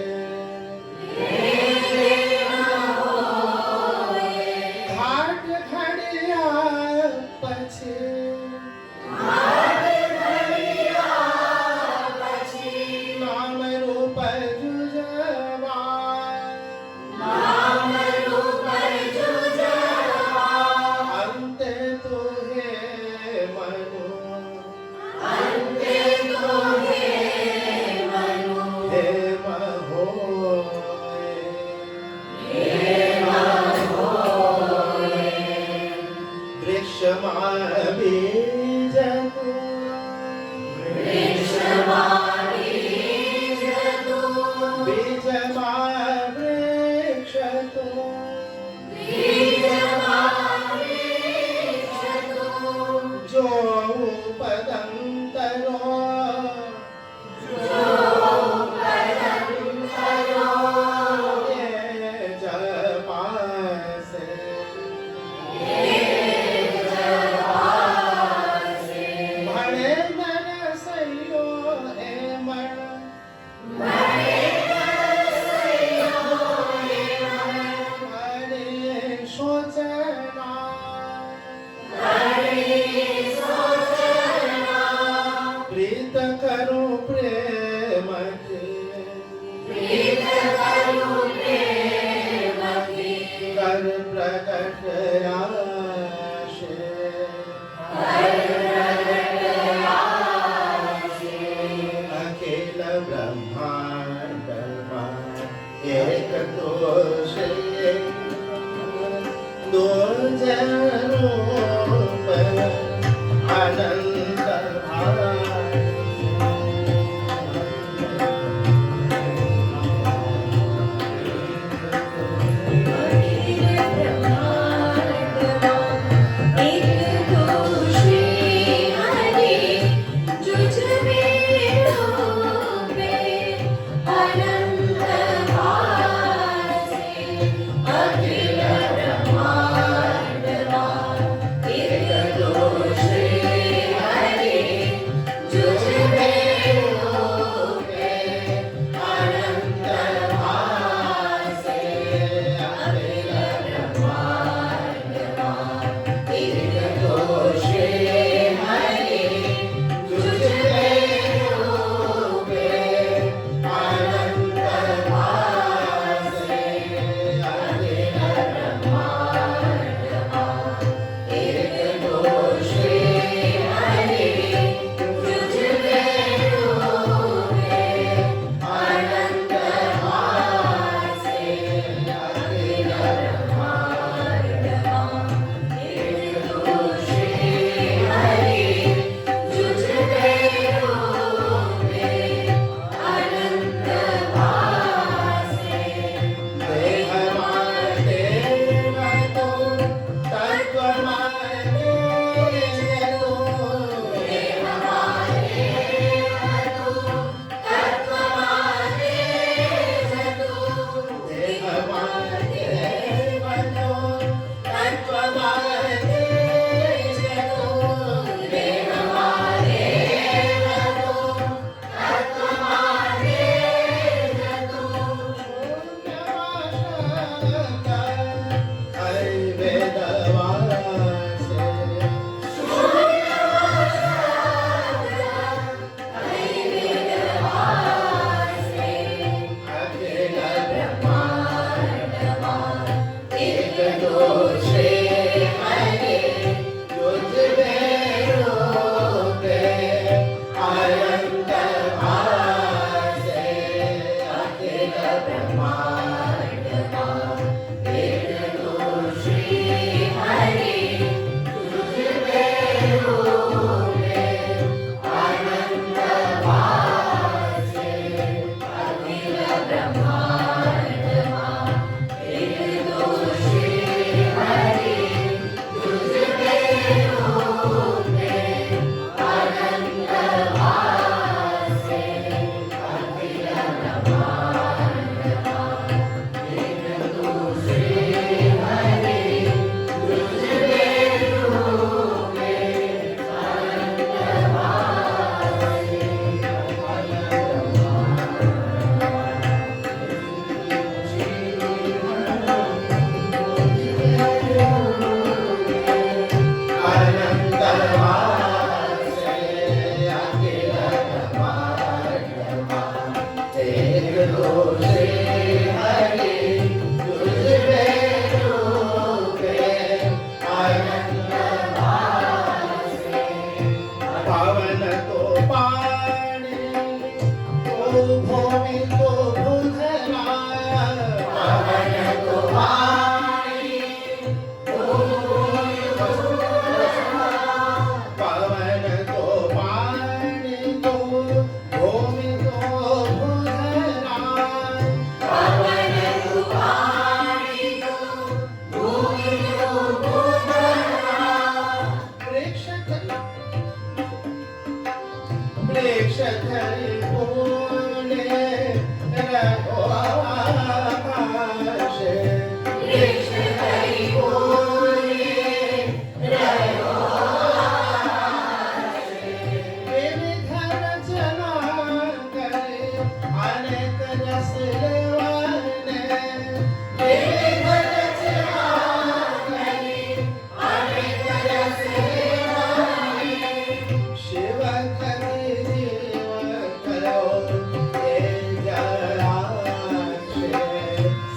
Speaker 1: घाट घड़िया पछे नाम रूप जुजवा अंते तो हे मनु हे महोए वृक्ष बीज अखिल ब्रह्मांडमा एक दोषे दो रूप अनंत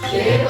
Speaker 3: शिव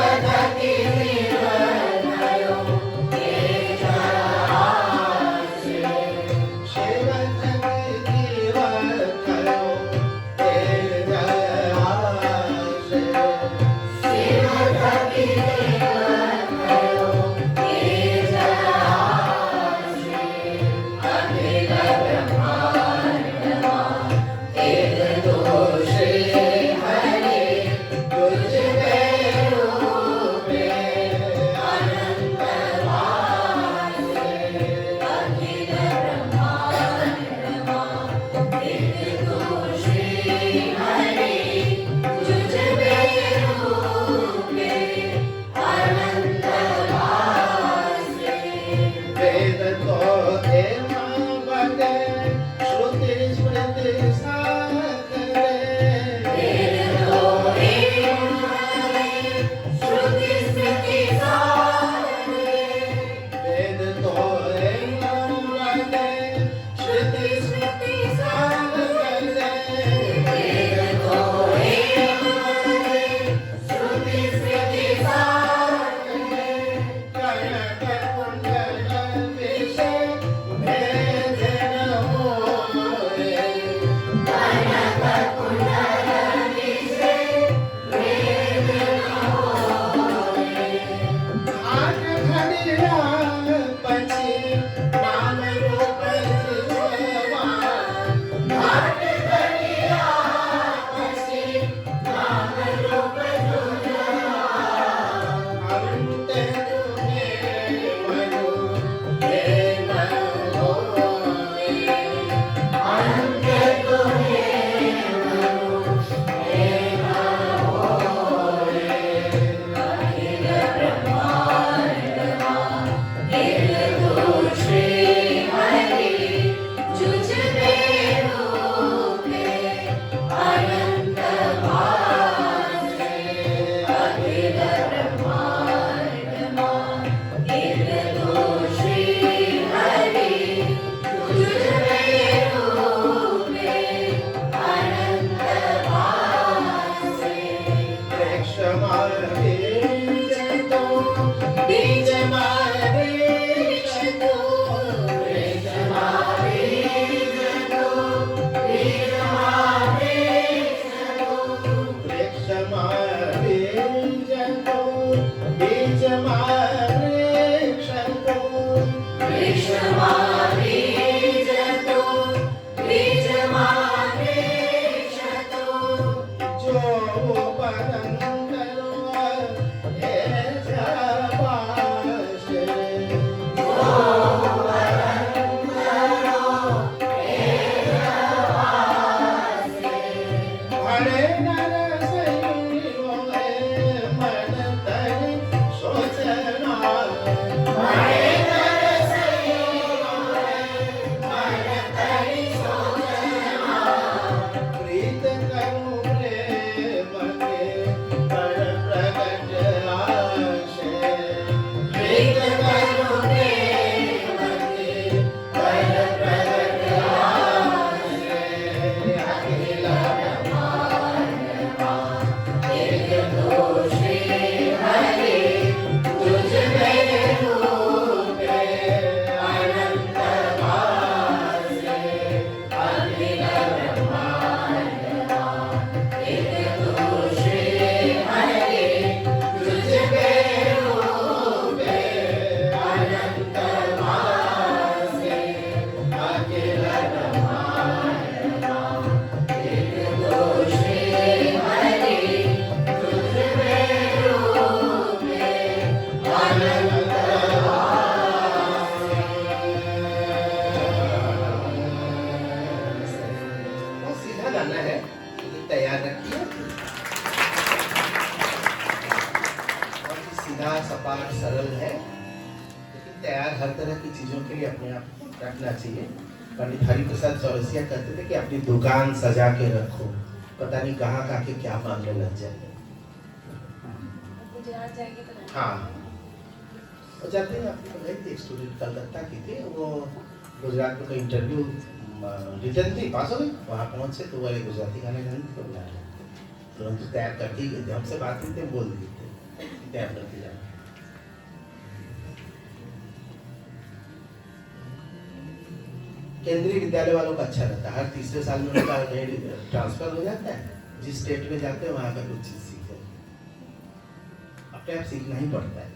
Speaker 1: सपाट सरल है, लेकिन तैयार हर तरह की चीजों के लिए अपने आप को रखना चाहिए। पंडित हरिप्रसाद चौरसिया कहते थे कि अपनी दुकान सजा के रखो, पता नहीं कहाँ के क्या मांगने लग जाए।
Speaker 2: गुजरात जाएंगे तो
Speaker 1: हाँ, वो जाते हैं। आपको गई थी, एक स्टूडेंट कलकत्ता की थी, वो गुजरात में कोई इंटरव्यू रिटर्न थी, पास हो गई। वहाँ पहुँचे तो वो गुजराती गाने गाने को बुला रहे, तुरंत तैयार करके ही गए थे। हमसे बात हुई थी, बोल दिए थे तैयार करके जाए। केंद्रीय विद्यालय वालों का अच्छा रहता है, हर तीसरे साल में उनका ट्रांसफर हो जाता है। जिस स्टेट में जाते हैं वहाँ का कुछ चीज सीखे, अपने आप सीखना ही पड़ता है।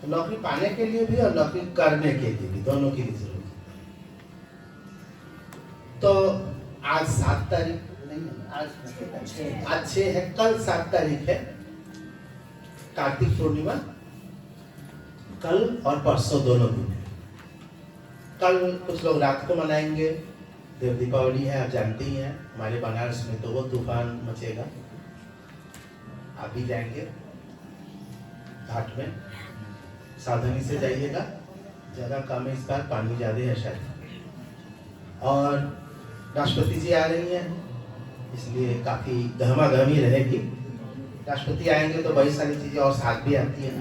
Speaker 1: तो नौकरी पाने के लिए भी और नौकरी करने के लिए भी, दोनों की भी जरूरत है। तो आज 7 तारीख नहीं है, आज 6 है, कल 7 तारीख है, कार्तिक पूर्णिमा। कल और परसों दोनों दिन है। कल कुछ लोग रात को मनाएंगे, देव दीपावली है, आप जानते ही हैं। हमारे बनारस में तो वो तूफान मचेगा, आप भी जाएंगे घाट में, सावधानी से जाइएगा, जगह कम है इस बार, पानी ज्यादा है शायद। और राष्ट्रपति जी आ रही हैं, इसलिए काफी गहमागहमी रहेगी। राष्ट्रपति आएंगे तो बड़ी सारी चीजें और साथ भी आती हैं,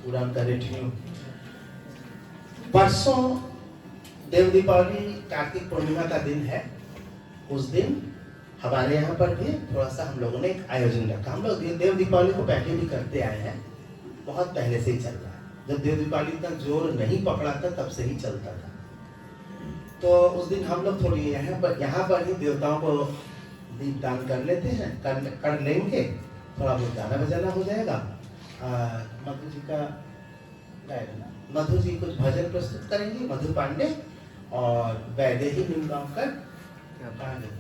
Speaker 1: पूरा उनका रेटिन्यू। परसों देव दीपावली कार्तिक पूर्णिमा का दिन है। उस दिन हमारे यहाँ पर भी थोड़ा सा हम लोगों ने एक आयोजन रखा। हम लोग देव दीपावली को पहले भी करते आए हैं, बहुत पहले से ही चल रहा है। जब देव दीपावली इतना जोर नहीं पकड़ा था तब से ही चलता था। तो उस दिन हम लोग थोड़ी यहाँ पर ही देवताओं को दीपदान कर लेते हैं, कर लेंगे। थोड़ा बहुत गाना बजाना हो जाएगा। मधु जी का मधु जी कुछ भजन प्रस्तुत करेंगी, मधु पांडे और वैदेही निमगांवकर,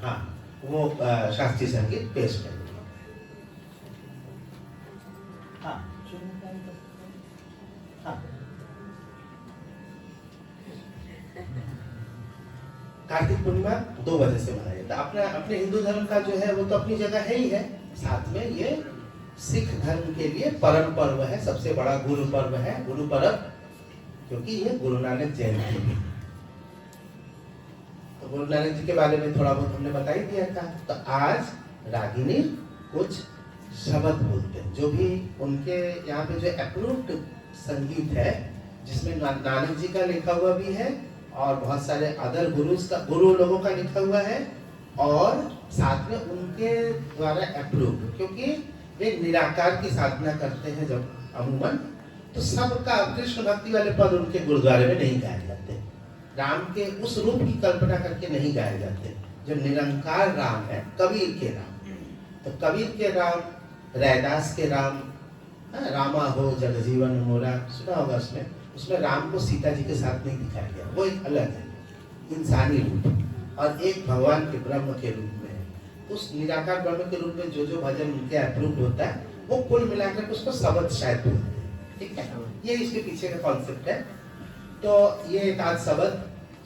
Speaker 1: हाँ वो शास्त्रीय संगीत पेश करेंगे। हाँ, हाँ। कार्तिक पूर्णिमा 2 बजे से मनाया जाता है। अपने हिंदू धर्म का जो है वो तो अपनी जगह है ही है, साथ में ये सिख धर्म के लिए परम पर्व है, सबसे बड़ा गुरु पर्व है, गुरु पर्व, क्योंकि ये गुरु नानक जयंती है। तो गुरु नानक जी के बारे में थोड़ा बहुत हमने बता ही दिया था। तो आज रागिनी कुछ शब्द बोलते हैं, जो भी उनके यहाँ पे जो अप्रूव्ड संगीत है, जिसमें नानक जी का लिखा हुआ भी है और बहुत सारे अदर गुरु लोगों का लिखा हुआ है, और साथ में उनके द्वारा अप्रूव्ड, क्योंकि वे निराकार की साधना करते हैं जब अमूमन, तो सबका कृष्ण भक्ति वाले पद उनके गुरुद्वारे में नहीं गाए जाते, राम के उस रूप की कल्पना करके नहीं गाए जाते जो निरंकार राम है, कबीर के राम। तो कबीर के राम, रैदास के राम, रामा हो जगजीवन मोरा सुना होगा, उसमें राम को सीता जी के साथ नहीं दिखाया गया, वो एक अलग है इंसानी रूप, और एक भगवान के ब्रह्म के रूप में है। उस निराकार ब्रह्म के रूप में जो जो भजन उनके अप्रूव होता है वो कुल मिलाकर उसको शब्द शायद बोलते हैं, ठीक है। ये इसके पीछे का कॉन्सेप्ट है। तो ये एक आध शब्द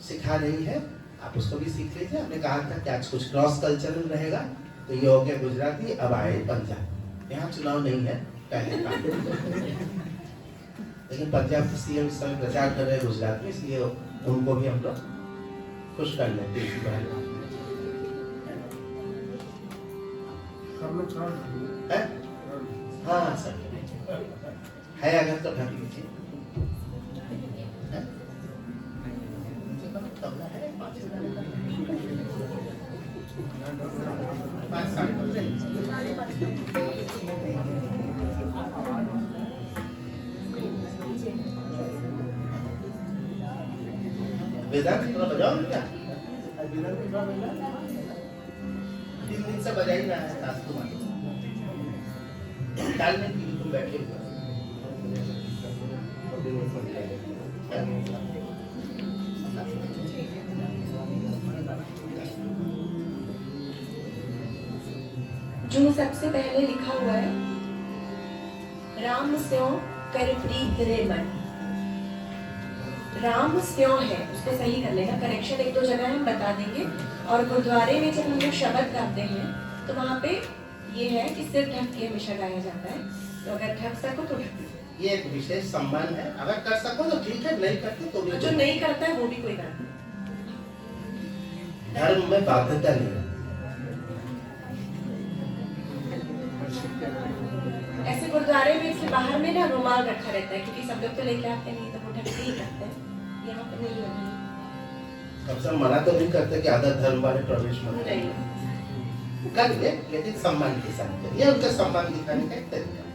Speaker 1: सिखा रही है, आप उसको भी सीख लीजिए। हमने कहा था कि आज कुछ क्रॉस कल्चरल रहेगा, तो ये हो गया गुजराती, अब आए पंजाब। यहाँ चुनाव नहीं है पहले का, लेकिन पंजाब के सीएम इस समय प्रचार कर रहे हैं गुजरात में, इसलिए उनको भी हम लोग खुश कर लेते हैं इसी बारे में। हाँ सर है, अगर तो ढक लीजिए। वेदांत थोड़ा बजाओ क्या? वेदांत थोड़ा बजाओ, 3 दिन से बजा ही रहा है सासू माँ, काल में भी तुम बैठे हुए।
Speaker 3: जो सबसे पहले लिखा हुआ है, राम स्यों कर प्रीत रे मन। राम स्यों है, उसको सही कर लेना, करेक्शन 1-2 जगह हम बता देंगे। और गुरुद्वारे में जब हम लोग शब्द गाते हैं तो वहाँ पे ये है कि सिर ढक के हमेशा गाया जाता है, तो अगर ढक सको तो ढक।
Speaker 1: ये एक विशेष सम्मान है, अगर कर सको तो ठीक है, नहीं करते तो भी।
Speaker 3: जो नहीं करता है वो भी कोई बात नहीं,
Speaker 1: धर्म में बाध्यता नहीं है।
Speaker 3: ऐसे गुरुद्वारे में इसके बाहर में ना रुमाल रखा रहता है, क्योंकि सब लोग तो लेके आते नहीं, तो वो ढक के ही करते हैं। यहाँ पे नहीं है,
Speaker 1: कब से मना तो नहीं करते कि आधा धर्म वाले प्रवेश मत
Speaker 3: नहीं
Speaker 1: कर ले, लेकिन सम्मान के साथ करिए, उनका सम्मान दिखाने का एक तरीका।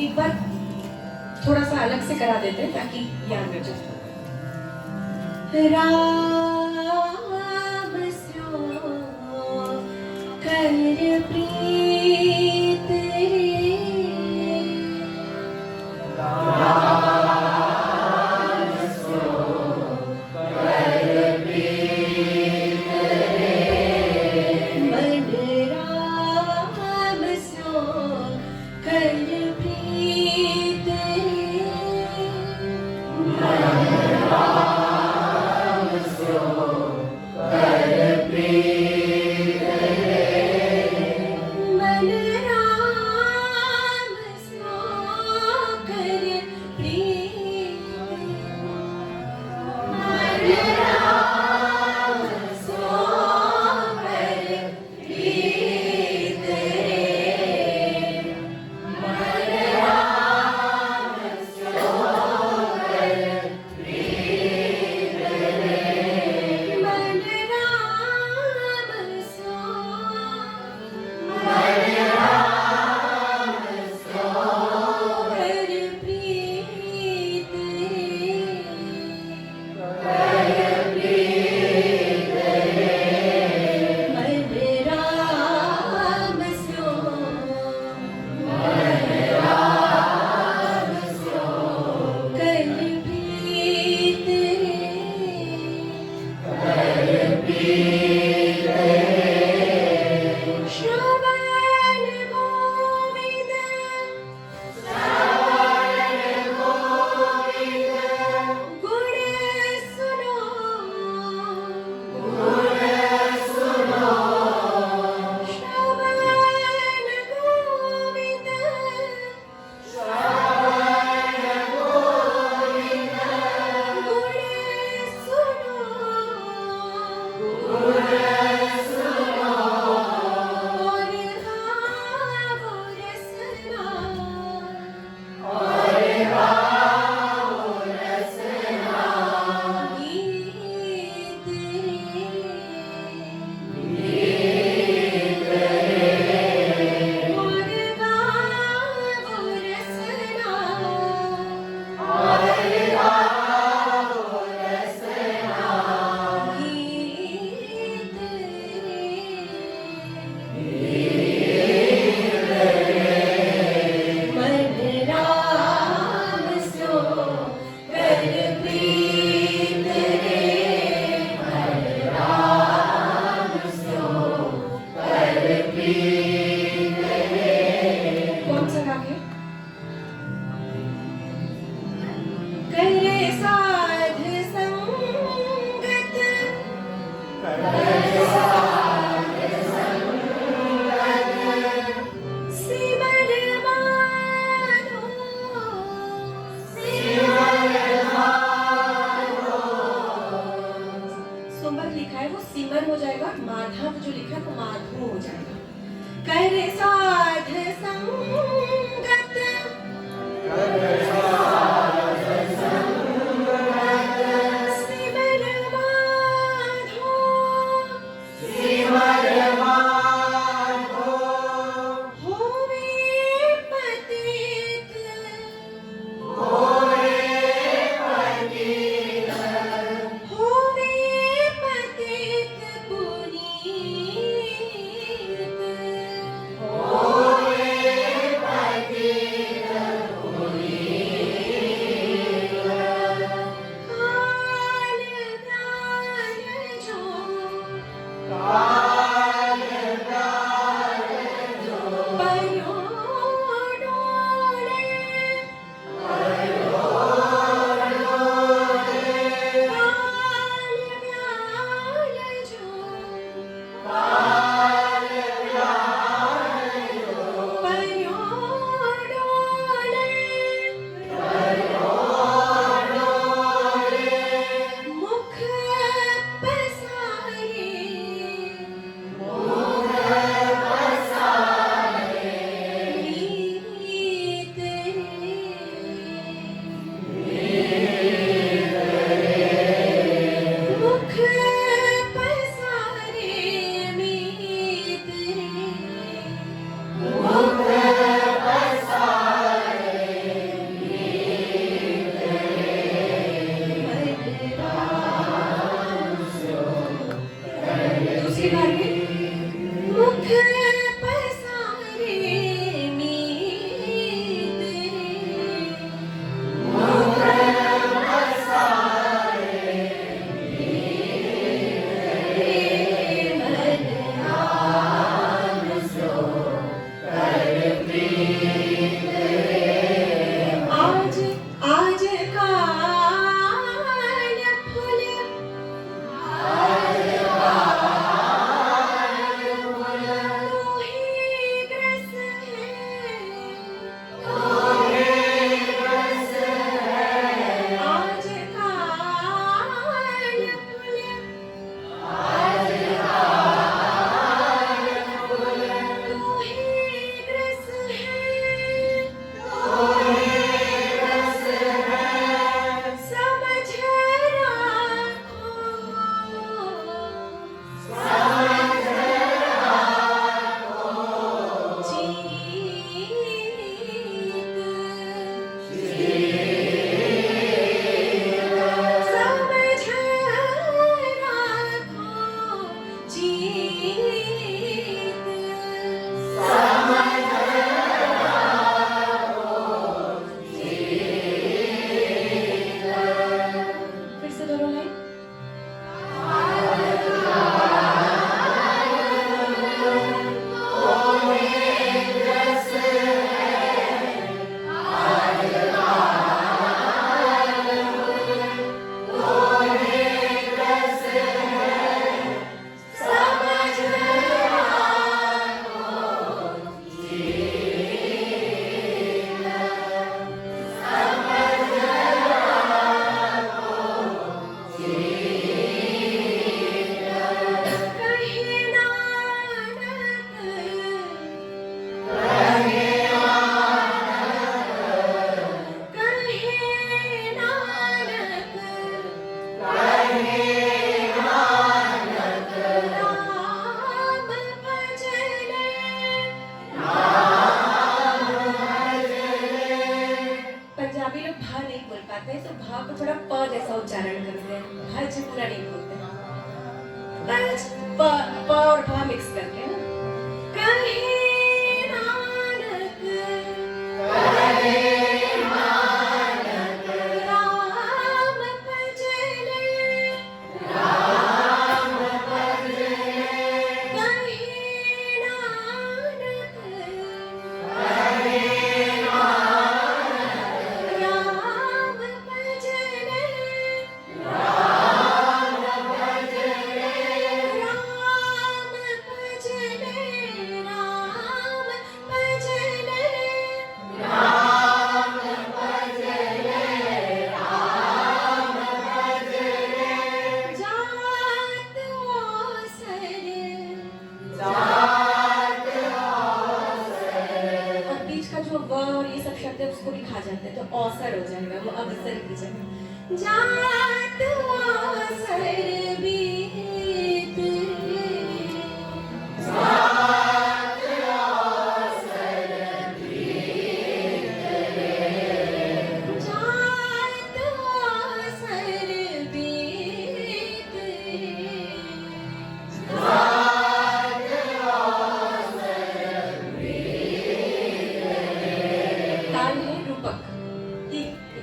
Speaker 3: एक बार थोड़ा सा अलग से करा देते हैं ताकि याद रह जाए। राम स्यो कर प्रीत जो व और ये सब शब्द है उसको भी खा जाते हैं, तो औसर हो जाएगा, वो अवसर की जगह। जात औसर बीत जात औसर बीत ताल है रूपक। ती ती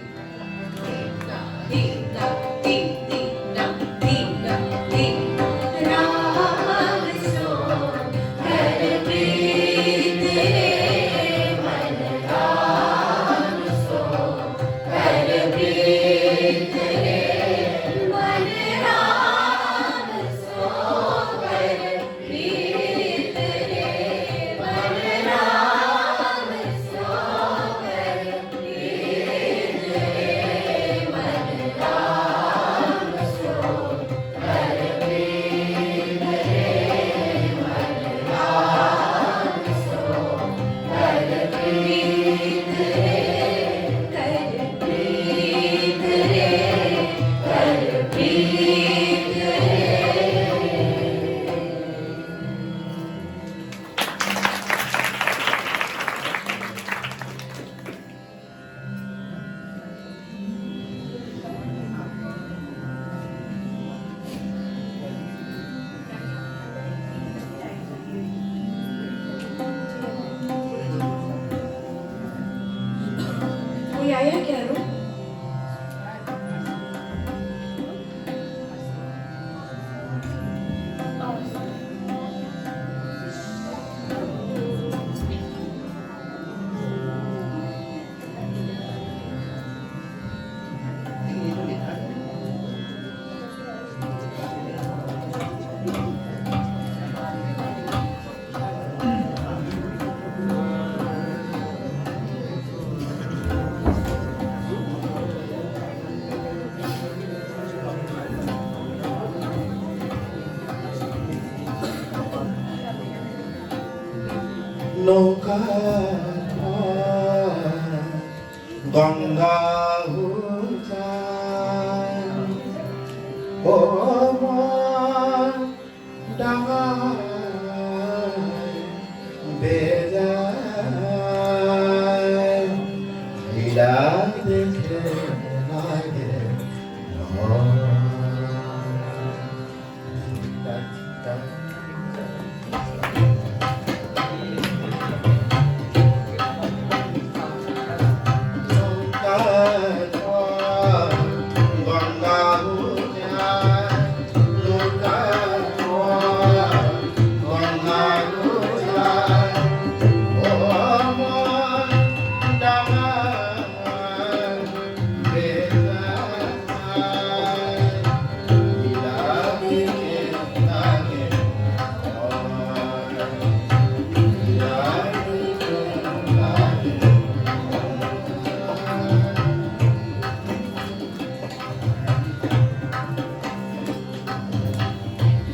Speaker 3: ता ती ता ती ती ता ती ता ती ता। राग सो कर प्रीत रे मन राग सो कर प्रीत रे मन राग सो कर प्रीत रे मन राग सो कर प्रीत रे मन राग सो कर प्रीत रे मन राग सो कर प्रीत रे कर प्रीत कोई आया क्या रो?
Speaker 1: ये तो लिखा है। নৌকা গঙ্গা উজান ও মন ডাঙায় বেজায় লীলা দেখে লাগে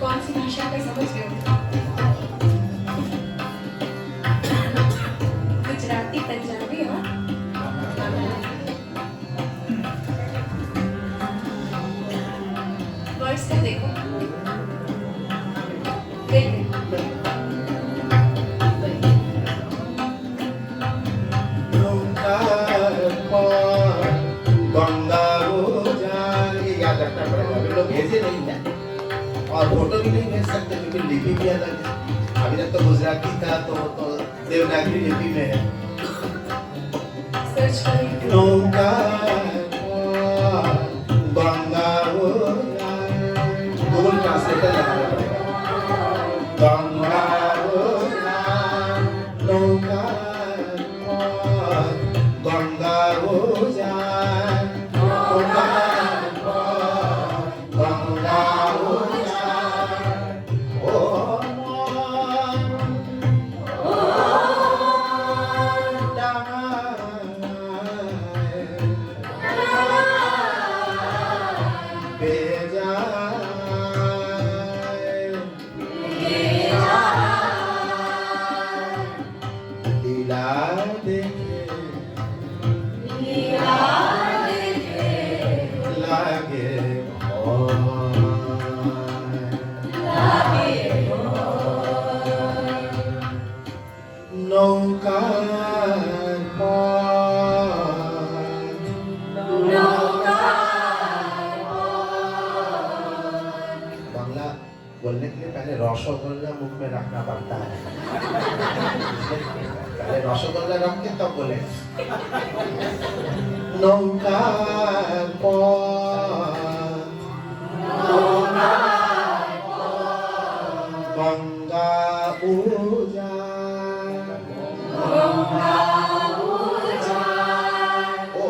Speaker 3: कौन सी भाषा का समझ गए हो? गुजराती, पंजाबी और वर्ड्स का देखो।
Speaker 1: गंगा ये याद रखना पड़ेगा, अभी लोग भेजे नहीं है और फोटो भी नहीं भेज सकते क्योंकि लिपि भी अलग है। अभी तक तो गुजराती था तो देवनागरी लिपि में है।
Speaker 3: सर्च करें।
Speaker 1: नौका गंगा गूगल ट्रांसलेटर लगाना पड़ेगा। गंगा नौका गंगा देखे
Speaker 3: लीला देखे
Speaker 1: लागे भोर।
Speaker 3: लागे
Speaker 1: नौकार पथ बांग्ला बोलने के लिए पहले रसगोल्ला मुख में रखना पड़ता है। पहले रसगोल्ला रख के तब बोले। नौकार पथ गंगा उजाड़ ओ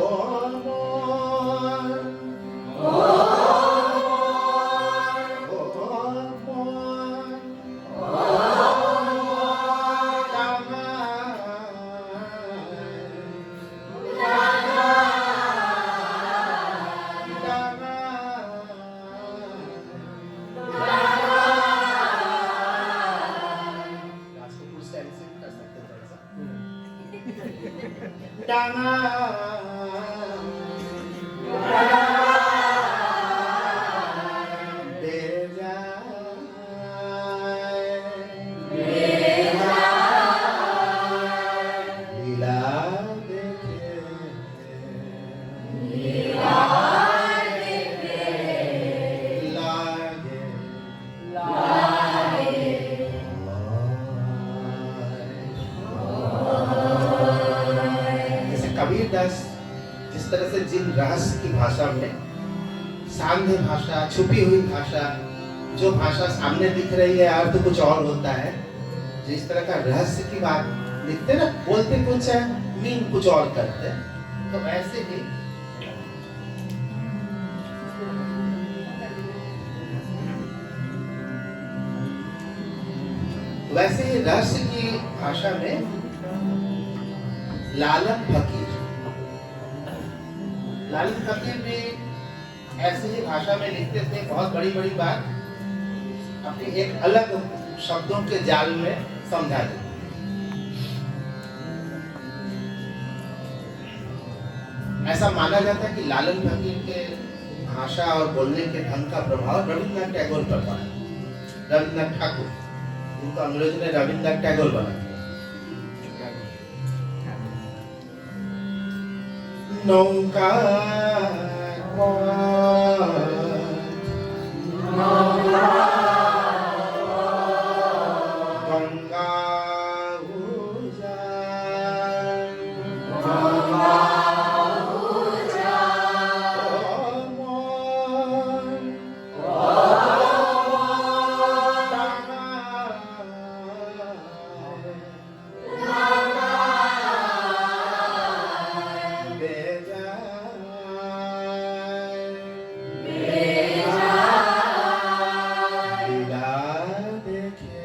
Speaker 1: कबीरदास जिस तरह से जिन रहस्य की भाषा में साध्य भाषा, छुपी हुई भाषा, जो भाषा सामने दिख रही है अर्थ कुछ और होता है, जिस तरह का रहस्य की बात लिखते ना, बोलते कुछ है मीन कुछ और करते, तो ऐसे ही वैसे ही रहस्य की भाषा में लालन फकीर भी ऐसे ही भाषा में लिखते थे, बहुत बड़ी बड़ी बात अपनी एक अलग शब्दों के जाल में समझा देते। ऐसा माना जाता है कि लालन फकीर के भाषा और बोलने के ढंग का प्रभाव रविन्द्रनाथ टैगोर पर पड़ा। रविन्द्रनाथ ठाकुर, उनको अंग्रेजों ने रविन्द्रनाथ टैगोर बना दिया। नौकार गंगा देखे